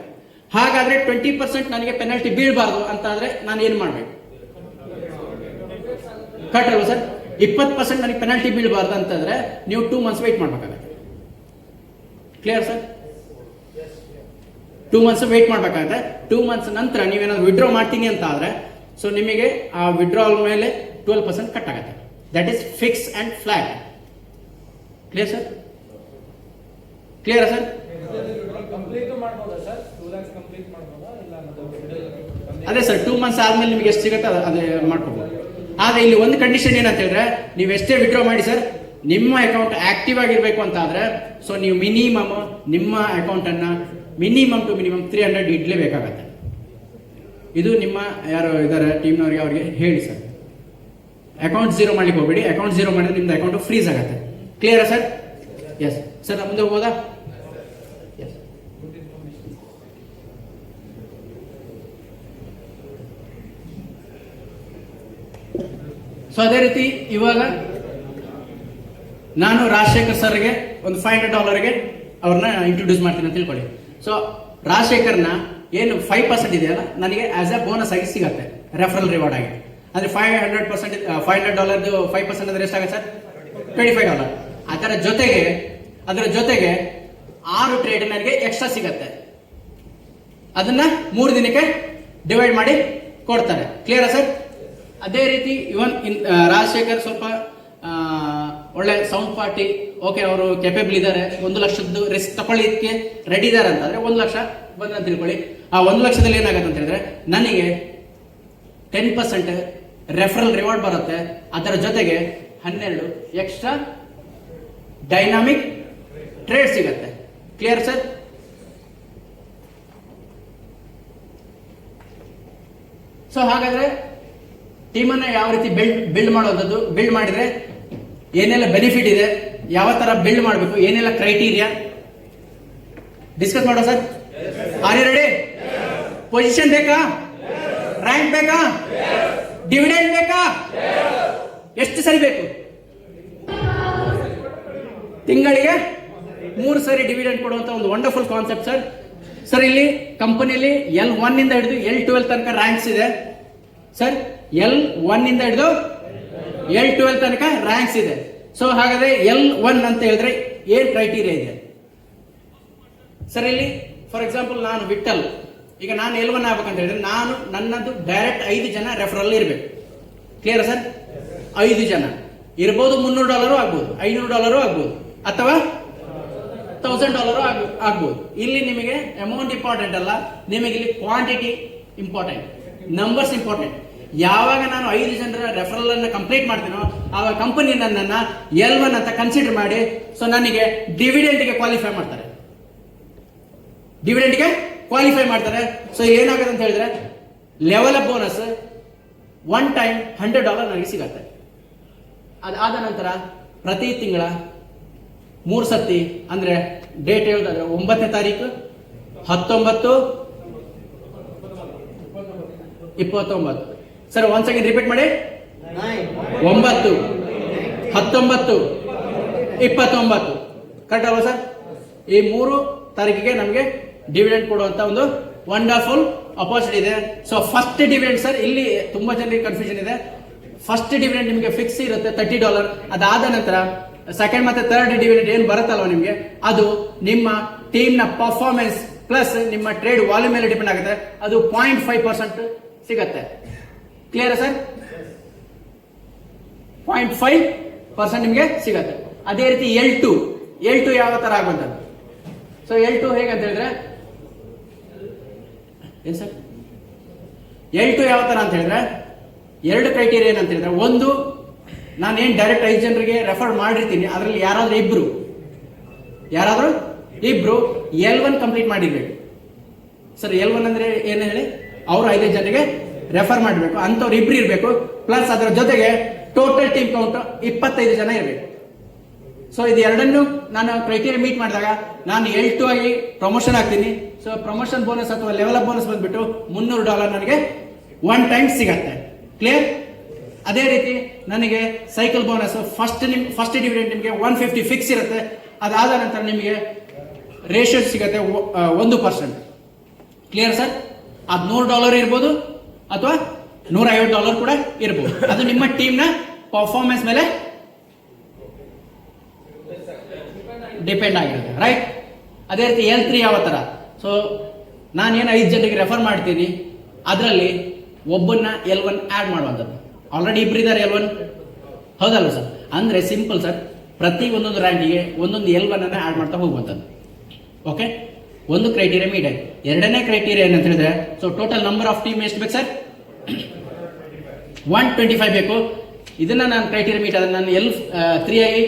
Speaker 1: ಹಾಗಾದ್ರೆ 20% ನನಗೆ ಪೆನಾಲ್ಟಿ ಬೀಳಬಾರ್ದು ಅಂತಾದ್ರೆ ನಾನು ಏನು ಮಾಡಬೇಕು? ಕಟ್ ಅಲ್ವಾ ಸರ್? 20% ನನಗೆ ಪೆನಾಲ್ಟಿ ಬೀಳಬಾರ್ದು ಅಂತಂದ್ರೆ ನೀವು 2 ಮಂತ್ಸ್ ವೆಯ್ಟ್ ಮಾಡಬೇಕಾಗುತ್ತೆ. Clear sir? 2 ಮಂತ್ಸ್ ವೆಯ್ಟ್ ಮಾಡಬೇಕಾಗುತ್ತೆ. 2 ಮಂತ್ಸ್ ನಂತರ ನೀವೇನಾದ್ರು ವಿಡ್ರಾ ಮಾಡ್ತೀನಿ ಅಂತ ಆದ್ರೆ ಸೊ ನಿಮಗೆ ಆ ವಿಡ್ರಾಲ್ ಮೇಲೆ 12% ಕಟ್ ಆಗುತ್ತೆ. That is fix and flat. Clear sir? Clear sir? ಅದೇ ಸರ್, 2 ಮಂತ್ಸ್ ಆದ್ಮೇಲೆ ನಿಮಗೆ ಎಷ್ಟು ಸಿಗುತ್ತೆ ಅದೇ ಮಾಡ್ಕೋಬಹುದು. ಆದ್ರೆ ಇಲ್ಲಿ ಒಂದು ಕಂಡೀಷನ್ ಏನಂತ ಹೇಳಿದ್ರೆ, ನೀವು ಎಷ್ಟೇ ವಿಡ್ರಾ ಮಾಡಿ ಸರ್, ನಿಮ್ಮ ಅಕೌಂಟ್ ಆಕ್ಟಿವ್ ಆಗಿರ್ಬೇಕು ಅಂತ ಆದ್ರೆ ಸೊ ನೀವು ಮಿನಿಮಮ್ ನಿಮ್ಮ ಅಕೌಂಟ್ ಅನ್ನ ಮಿನಿಮಮ್ ಟು ಮಿನಿಮಮ್ 300 ಇಡ್ಲೇಬೇಕಾಗತ್ತೆ. ಇದು ನಿಮ್ಮ ಯಾರು ಇದಾರೆ ಟೀಮ್ನವರಿಗೆ ಅವ್ರಿಗೆ ಹೇಳಿ ಸರ್. ಅಕೌಂಟ್ ಝೀರೋ ಮಾಡ್ಲಿಕ್ಕೆ ಹೋಗ್ಬೇಡಿ. ಅಕೌಂಟ್ ಝೀರೋ ಮಾಡಿದ್ರೆ ನಿಮ್ದು ಅಕೌಂಟ್ ಫ್ರೀಸ್ ಆಗುತ್ತೆ. Clear sir? ಎಸ್ ಸರ್, ಮುಂದೆ ಹೋಗೋದಾ? ಸೊ ಅದೇ ರೀತಿ ಇವಾಗ ನಾನು ರಾಜಶೇಖರ್ ಸರ್ಗೆ ಒಂದು $500 ಅವ್ರನ್ನ ಇಂಟ್ರೊಡ್ಯೂಸ್ ಮಾಡ್ತೀನಿ ಅಂತ ತಿಳ್ಕೊಳ್ಳಿ. ಸೊ ರಾಜಶೇಖರ್ನ ಏನು 5% ಇದೆಯಲ್ಲ ನನಗೆ ಆಸ್ ಎ ಬೋನಸ್ ಆಗಿ ಸಿಗುತ್ತೆ, ರೆಫರಲ್ ರಿವಾರ್ಡ್ ಆಗಿ. ಅಂದ್ರೆ $500 5% ಅಂದ್ರೆ ಎಷ್ಟಾಗುತ್ತೆ ಸರ್? $25. ಅದರ ಜೊತೆಗೆ 6 ಟ್ರೇಡ್ ನನಗೆ ಎಕ್ಸ್ಟ್ರಾ ಸಿಗತ್ತೆ. ಅದನ್ನ 3 ದಿನಕ್ಕೆ ಡಿವೈಡ್ ಮಾಡಿ ಕೊಡ್ತಾರೆ. Clear sir? ಅದೇ ರೀತಿ ಇವನ್ ರಾಜಶೇಖರ್ ಸ್ವಲ್ಪ ಒಳ್ಳೆ ಸೌಂಡ್ ಪಾರ್ಟಿ, ಓಕೆ ಅವರು ಕೆಪೇಬಲ್ ಇದ್ದಾರೆ, 1 ಲಕ್ಷದ್ದು ರಿಸ್ಕ್ ತಗೊಳ್ಳಿಕ್ಕೆ ರೆಡಿ ಇದ್ದಾರೆ ಅಂತಂದ್ರೆ 1 ಲಕ್ಷ ಬಂದಂತ ತಿಳ್ಕೊಳ್ಳಿ. ಆ 1 ಲಕ್ಷದಲ್ಲಿ ಏನಾಗುತ್ತೆ ಅಂತ ಹೇಳಿದ್ರೆ ನನಗೆ 10% ರೆಫರಲ್ ರಿವಾರ್ಡ್ ಬರುತ್ತೆ. ಅದರ ಜೊತೆಗೆ 12 ಎಕ್ಸ್ಟ್ರಾ ಡೈನಾಮಿಕ್ ಟ್ರೇಡ್ ಸಿಗತ್ತೆ. Clear sir? ಸೊ ಹಾಗಾದ್ರೆ ಟೀಮನ್ನು ಯಾವ ರೀತಿ ಬಿಲ್ಡ್ ಮಾಡೋದು, ಬಿಲ್ಡ್ ಮಾಡಿದ್ರೆ ಏನೆಲ್ಲ ಬೆನಿಫಿಟ್ ಇದೆ, ಯಾವ ತರ ಬಿಲ್ಡ್ ಮಾಡಬೇಕು, ಏನೆಲ್ಲ ಕ್ರೈಟೀರಿಯಾ ಡಿಸ್ಕಸ್ ಮಾಡೋ sir. Are you ready? Position ಬೇಕಾ? ರ್ಯಾಂಕ್ ಬೇಕಾ? ಡಿವಿಡೆಂಡ್ ಬೇಕಾ? ಎಷ್ಟು ಸರಿ ಬೇಕು? ತಿಂಗಳಿಗೆ 3 ಸರಿ ಡಿವಿಡೆಂಡ್ ಕೊಡುವಂತ ಒಂದು ವಂಡರ್ಫುಲ್ ಕಾನ್ಸೆಪ್ಟ್ ಸರ್. ಸರ್ ಇಲ್ಲಿ ಕಂಪನಿಯಲ್ಲಿ L1 ಇಂದ ಹಿಡಿದು L12 ತನಕ ರ್ಯಾಂಕ್ಸ್ ಇದೆ ಸರ್. L1 ಇಂದ ಹಿಡಿದು L12 ತನಕ ರ್ಯಾಂಕ್ಸ್ ಇದೆ. ಸೊ ಹಾಗಾದ್ರೆ L1 ಅಂತ ಹೇಳಿದ್ರೆ ಏನ್ ಕ್ರೈಟೀರಿಯಾ ಇದೆ ಸರ್? ಇಲ್ಲಿ ಫಾರ್ ಎಕ್ಸಾಂಪಲ್ ನಾನು ವಿಠಲ್, ಈಗ ನಾನು L1 ಆಗ್ಬೇಕಂತ ಹೇಳಿದ್ರೆ ನಾನು ನನ್ನದು ಡೈರೆಕ್ಟ್ 5 ಜನ ರೆಫರಲ್ ಇರಬೇಕು. Clear sir? 5 ಜನ ಇರ್ಬೋದು, $300 ಆಗ್ಬೋದು, $500 ಆಗ್ಬೋದು, ಅಥವಾ $1000 ಆಗ್ಬೋದು. ಇಲ್ಲಿ ನಿಮಗೆ ಅಮೌಂಟ್ ಇಂಪಾರ್ಟೆಂಟ್ ಅಲ್ಲ, ನಿಮಗೆ ಇಲ್ಲಿ ಕ್ವಾಂಟಿಟಿ ಇಂಪಾರ್ಟೆಂಟ್, ನಂಬರ್ಸ್ ಇಂಪಾರ್ಟೆಂಟ್. ಯಾವಾಗ ನಾನು 5 ಜನರ ರೆಫರಲ್ ಅನ್ನ ಕಂಪ್ಲೀಟ್ ಮಾಡ್ತೀನೋ ಆವಾಗ ಕಂಪನಿ ನನ್ನನ್ನ L1 ಅಂತ ಕನ್ಸಿಡರ್ ಮಾಡಿ ಸೊ ನನಗೆ ಡಿವಿಡೆಂಟ್ಗೆ ಕ್ವಾಲಿಫೈ ಮಾಡ್ತಾರೆ. ಡಿವಿಡೆಂಟ್ಗೆ ಕ್ವಾಲಿಫೈ ಮಾಡ್ತಾರೆ. ಸೊ ಏನಾಗುತ್ತೆ ಅಂತ ಹೇಳಿದ್ರೆ level up bonus one time $100 ನನಗೆ ಸಿಗತ್ತೆ. ಅದಾದ ನಂತರ ಪ್ರತಿ ತಿಂಗಳ 3 ಸತಿ, ಅಂದ್ರೆ ಡೇಟ್ ಹೇಳೋದಾದ್ರೆ 9ನೇ ತಾರೀಕು, 19, 29. ಸರ್ ಒಂದ್ ಸೆಕೆಂಡ್ ರಿಪೀಟ್ ಮಾಡಿ. 9, 19, 29 ಕರೆಕ್ಟ್ ಅಲ್ವಾ ಸರ್? ಈ 3 ತಾರೀಕಿಗೆ ನಮಗೆ ಡಿವಿಡೆಂಡ್ ಕೊಡುವಂತ ಒಂದು ವಂಡರ್ಫುಲ್ ಅಪರ್ಚುನಿಟಿ ಇದೆ. ಸೊ ಫಸ್ಟ್ ಡಿವಿಡೆಂಡ್ ಸರ್, ಇಲ್ಲಿ ತುಂಬಾ ಜನರಿಗೆ ಕನ್ಫ್ಯೂಷನ್ ಇದೆ. ಫಸ್ಟ್ ಡಿವಿಡೆಂಡ್ ನಿಮಗೆ ಫಿಕ್ಸ್ ಇರುತ್ತೆ $30. ಅದಾದ ನಂತರ ಸೆಕೆಂಡ್ ಮತ್ತೆ ಥರ್ಡ್ ಡಿವಿಡೆಂಡ್ ಏನ್ ಬರುತ್ತಲ್ವ ನಿಮಗೆ, ಅದು ನಿಮ್ಮ ಟೀಮ್ ನ ಪರ್ಫಾರ್ಮೆನ್ಸ್ ಪ್ಲಸ್ ನಿಮ್ಮ ಟ್ರೇಡ್ ವಾಲ್ಯೂಮ್ ಮೇಲೆ ಡಿಪೆಂಡ್ ಆಗುತ್ತೆ. ಅದು 0.5% ಸಿಗತ್ತೆ. Clear sir? 0.5% ನಿಮಗೆ ಸಿಗತ್ತೆ. ಅದೇ ರೀತಿ L2 ಯಾವ ತರ ಆಗುವಂತದ್ದು? ಸೊ L2 ಹೇಗಂತ ಹೇಳಿದ್ರೆ ಏನ್ ಸರ್? L2 ಯಾವ ತರ ಅಂತ ಹೇಳಿದ್ರೆ 2 ಕ್ರೈಟೀರಿಯಾ ಏನಂತ ಹೇಳಿದ್ರೆ, ಒಂದು ನಾನು ಏನ್ ಡೈರೆಕ್ಟ್ 5 ಜನರಿಗೆ ರೆಫರ್ ಮಾಡಿರ್ತೀನಿ, ಅದರಲ್ಲಿ ಯಾರಾದ್ರೂ ಇಬ್ರು L1 ಕಂಪ್ಲೀಟ್ ಮಾಡಿರ್ಬೇಕು ಸರ್. L1 ಅಂದ್ರೆ ಏನು ಹೇಳಿ, ಅವರು 5 ಜನರಿಗೆ ರೆಫರ್ ಮಾಡಬೇಕು, ಅಂತವ್ರು ಇಬ್ರು ಇರಬೇಕು. ಪ್ಲಸ್ ಅದರ ಜೊತೆಗೆ ಟೋಟಲ್ ಟೀಮ್ ಕೌಂಟ್ 25 ಜನ ಇರಬೇಕು. ಸೊ ಇದು ಎರಡನ್ನು ನಾನು ಕ್ರೈಟೀರಿಯಾ ಮೀಟ್ ಮಾಡಿದಾಗ ನಾನು L2 ಆಗಿ ಪ್ರಮೋಷನ್ ಆಗ್ತೀನಿ. ಸೊ ಪ್ರಮೋಷನ್ ಬೋನಸ್ ಅಥವಾ ಲೆವೆಲ್ ಅಪ್ ಬೋನಸ್ ಬಂದ್ಬಿಟ್ಟು $300 ನನಗೆ ಒನ್ ಟೈಮ್ ಸಿಗತ್ತೆ. ಕ್ಲಿಯರ್? ಅದೇ ರೀತಿ ನನಗೆ ಸೈಕಲ್ ಬೋನಸ್ ಫಸ್ಟ್ ಡಿವಿಡೆಂಡ್ ನಿಮಗೆ 150 ಫಿಕ್ಸ್ ಇರುತ್ತೆ. ಅದಾದ ನಂತರ ನಿಮಗೆ ರೇಷಿಯೋ ಸಿಗುತ್ತೆ 1%. Clear sir? ಅದು $100 ಇರ್ಬೋದು ಅಥವಾ $150 ಕೂಡ ಇರ್ಬೋದು. ಅದು ನಿಮ್ಮ ಟೀಮ್ ನ ಪರ್ಫಾರ್ಮೆನ್ಸ್ ಮೇಲೆ ಡಿಪೆಂಡ್ ಆಗಿರುತ್ತೆ, ರೈಟ್? ಅದೇ ರೀತಿ L3 ಯಾವ ತರ? ಸೊ ನಾನೇನು 5 ಜನರಿಗೆ ರೆಫರ್ ಮಾಡ್ತೀನಿ, ಅದರಲ್ಲಿ ಒಬ್ಬನ್ನ L1 ಆಡ್ ಮಾಡುವಂಥದ್ದು. ಆಲ್ರೆಡಿ ಇಬ್ಬರಿದ್ದಾರೆ L1, ಹೌದಲ್ವ ಸರ್? ಅಂದ್ರೆ ಸಿಂಪಲ್ ಸರ್, ಪ್ರತಿ ಒಂದೊಂದು ರ್ಯಾಂಕಿಗೆ ಒಂದೊಂದು L1 ಅನ್ನ ಆಡ್ ಮಾಡ್ತಾ ಹೋಗುವಂಥದ್ದು. ಓಕೆ, ಒಂದು ಕ್ರೈಟೀರಿಯಾ ಮೀಟ್ ಆಯ್ತು. ಎರಡನೇ ಕ್ರೈಟೀರಿಯಾ ಏನಂತ ಹೇಳಿದ್ರೆ, so total number of team ಎಷ್ಟು ಬೇಕು ಸರ್? 125 ಬೇಕು. ಇದನ್ನ ನಾನು ಕ್ರೈಟೀರಿಯಾ ಮೀಟ್ ಅದನ್ನ ನಾನು L3 ಆಗಿ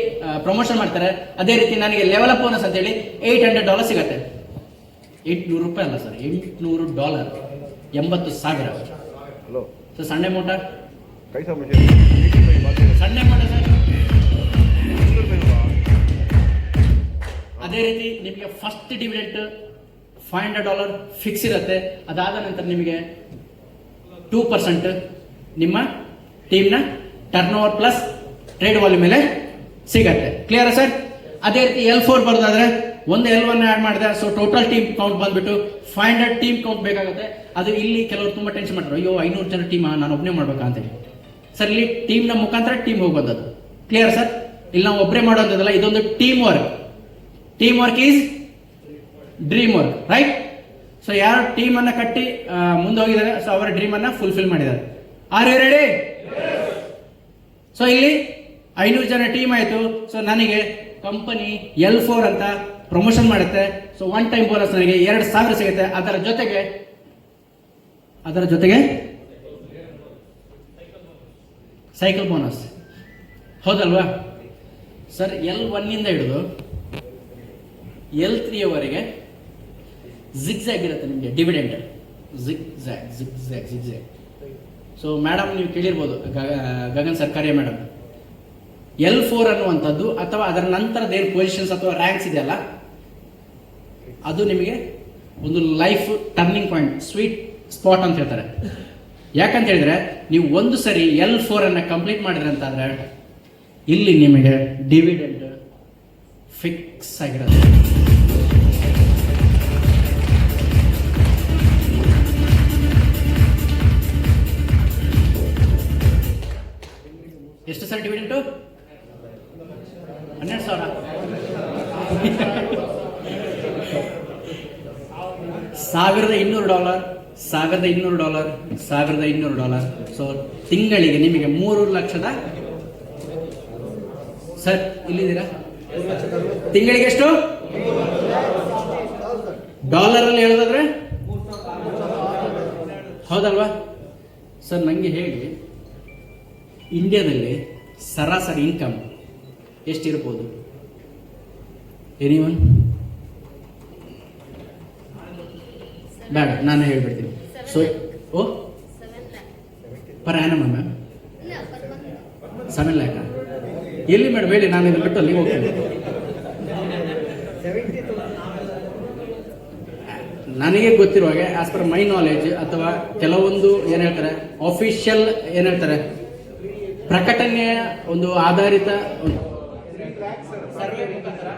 Speaker 1: ಪ್ರಮೋಷನ್ ಮಾಡ್ತಾರೆ. ಅದೇ ರೀತಿ ನನಗೆ ಲೆವೆಲ್ ಅಪ್ ಬೋನಸ್ ಅಂತ ಹೇಳಿ $800 ಸಿಗತ್ತೆ. $800 ಅಲ್ಲ ಸರ್, $800, 80,000. ಸೊ ಸಣ್ಣ ಅಮೌಂಟ್, ಸಣ್ಣ ಅಮೌಂಟ್ ಸರ್. ಅದೇ ರೀತಿ ನಿಮಗೆ ಫಸ್ಟ್ ಡಿವಿಡೆಂಟ್ $500 ಫಿಕ್ಸ್ ಇರುತ್ತೆ. ಅದಾದ ನಂತರ ನಿಮಗೆ 2% ನಿಮ್ಮ ಟೀಮ್ನ turnover plus trade volume ಮೇಲೆ ಸಿಗತ್ತೆ. Clear sir? ಅದೇ ರೀತಿ L4 ಬರೋದಾದ್ರೆ ಒಂದು L1 ಆಡ್ ಮಾಡಿದೆ. ಸೊ ಟೋಟಲ್ ಟೀಮ್ ಕೌಂಟ್ ಬಂದ್ಬಿಟ್ಟು 500 ಟೀಮ್ ಕೌಂಟ್ ಬೇಕಾಗುತ್ತೆ. ಅದು ಇಲ್ಲಿ ಕೆಲವರು ತುಂಬಾ ಟೆನ್ಷನ್ ಮಾಡ್ತಾರೆ, ಅಯ್ಯೋ 500 ಜನ ಟೀಮ್ ನಾನು ಒಬ್ಬನೇ ಮಾಡ್ಬೇಕಾ ಅಂತೇಳಿ. ಸರ್ ಇಲ್ಲಿ ಟೀಮ್ ನ ಮುಖಾಂತರ ಟೀಮ್ ಹೋಗೋದು. Clear sir? ಇಲ್ಲಿ ನಾವು ಒಬ್ಬರೇ ಮಾಡೋದಲ್ಲ, ಇದೊಂದು team work. Team work is dream work, right? So ಯಾರು ಟೀಮ್ ಅನ್ನ ಕಟ್ಟಿ ಮುಂದೆ ಹೋಗಿದ್ದಾರೆ, ಸೊ ಅವರ ಡ್ರೀಮ್ ಅನ್ನ ಫುಲ್ಫಿಲ್ ಮಾಡಿದ್ದಾರೆ. R you ready? ಸೊ ಇಲ್ಲಿ 500 ಜನ ಟೀಮ್ ಆಯ್ತು. ಸೊ ನನಗೆ ಕಂಪನಿ L4 ಅಂತ ಪ್ರಮೋಷನ್ ಮಾಡುತ್ತೆ. ಸೊ ಒನ್ ಟೈಮ್ ಬೋನಸ್ ನನಗೆ 2,000 ಸಿಗುತ್ತೆ. ಅದರ ಜೊತೆಗೆ ಸೈಕಲ್ ಬೋನಸ್, ಹೌದಲ್ವಾ ಸರ್? L1 ಇಂದ ಹಿಡಿದು L3 ವರೆಗೆ ಜಿಗ್ಜ್ಯಾಗ್ ಇರುತ್ತೆ ನಿಮಗೆ ಡಿವಿಡೆಂಡ್, ಜಿಗ್ಜ್ಯಾಗ್. ಸೊ ಮೇಡಮ್ ನೀವು ಕೇಳಿರ್ಬೋದು ಗಗನ್ ಸರ್ಕಾರಿ ಮೇಡಮ್, L4 ಅನ್ನುವಂಥದ್ದು ಅಥವಾ ಅದರ ನಂತರದ ಏನು ಪೊಸಿಷನ್ಸ್ ಅಥವಾ ರ್ಯಾಂಕ್ಸ್ ಇದೆಯಲ್ಲ, ಅದು ನಿಮಗೆ ಒಂದು life turning point, sweet spot ಅಂತ ಹೇಳ್ತಾರೆ. ಯಾಕಂತ ಹೇಳಿದ್ರೆ ನೀವು ಒಂದು ಸರಿ L4 ಅನ್ನ ಕಂಪ್ಲೀಟ್ ಮಾಡಿದ್ರೆ ಅಂತಾದ್ರೆ ಇಲ್ಲಿ ನಿಮಗೆ ಡಿವಿಡೆಂಡ್ ಫಿಕ್ಸ್ ಆಗಿರುತ್ತೆ. ಎಷ್ಟು ಸರ್ ಡಿವಿಡೆಂಟು? 12,000. $1,200, $1,200, $1,200. ಸೊ ತಿಂಗಳಿಗೆ ನಿಮಗೆ 3 ಲಕ್ಷದ ಸರ್ ಇಲ್ಲಿದ್ದೀರಾ? ತಿಂಗಳಿಗೆ ಎಷ್ಟು ಡಾಲರಲ್ಲಿ ಹೇಳೋದಾದ್ರೆ? ಹೌದಲ್ವಾ ಸರ್? ನಂಗೆ ಹೇಳಿ, ಇಂಡಿಯಾದಲ್ಲಿ ಸರಾಸರಿ ಇನ್ಕಮ್ ಎಷ್ಟಿರ್ಬೋದು? ಎನಿವನ್? ಬೇಡ, ನಾನು ಹೇಳ್ಬಿಡ್ತೀನಿ. So per annum ma'am 7 lac. ಎಲ್ಲಿ ಮೇಡಮ್ ಹೇಳಿ, ನಾನು ಇದನ್ನು ಬಿಟ್ಟು ಅಲ್ಲಿ ಹೋಗ್ತೀನಿ. ನನಗೆ ಗೊತ್ತಿರುವ ಹಾಗೆ ಆಸ್ ಪರ್ ಮೈ ನಾಲೆಜ್ ಅಥವಾ ಕೆಲವೊಂದು ಏನು ಹೇಳ್ತಾರೆ ಆಫಿಷಿಯಲ್ ಏನು ಹೇಳ್ತಾರೆ ಪ್ರಕಟಣೆಯ ಒಂದು ಆಧಾರಿತ ಸರ್ವೆ ಮುಖಾಂತರ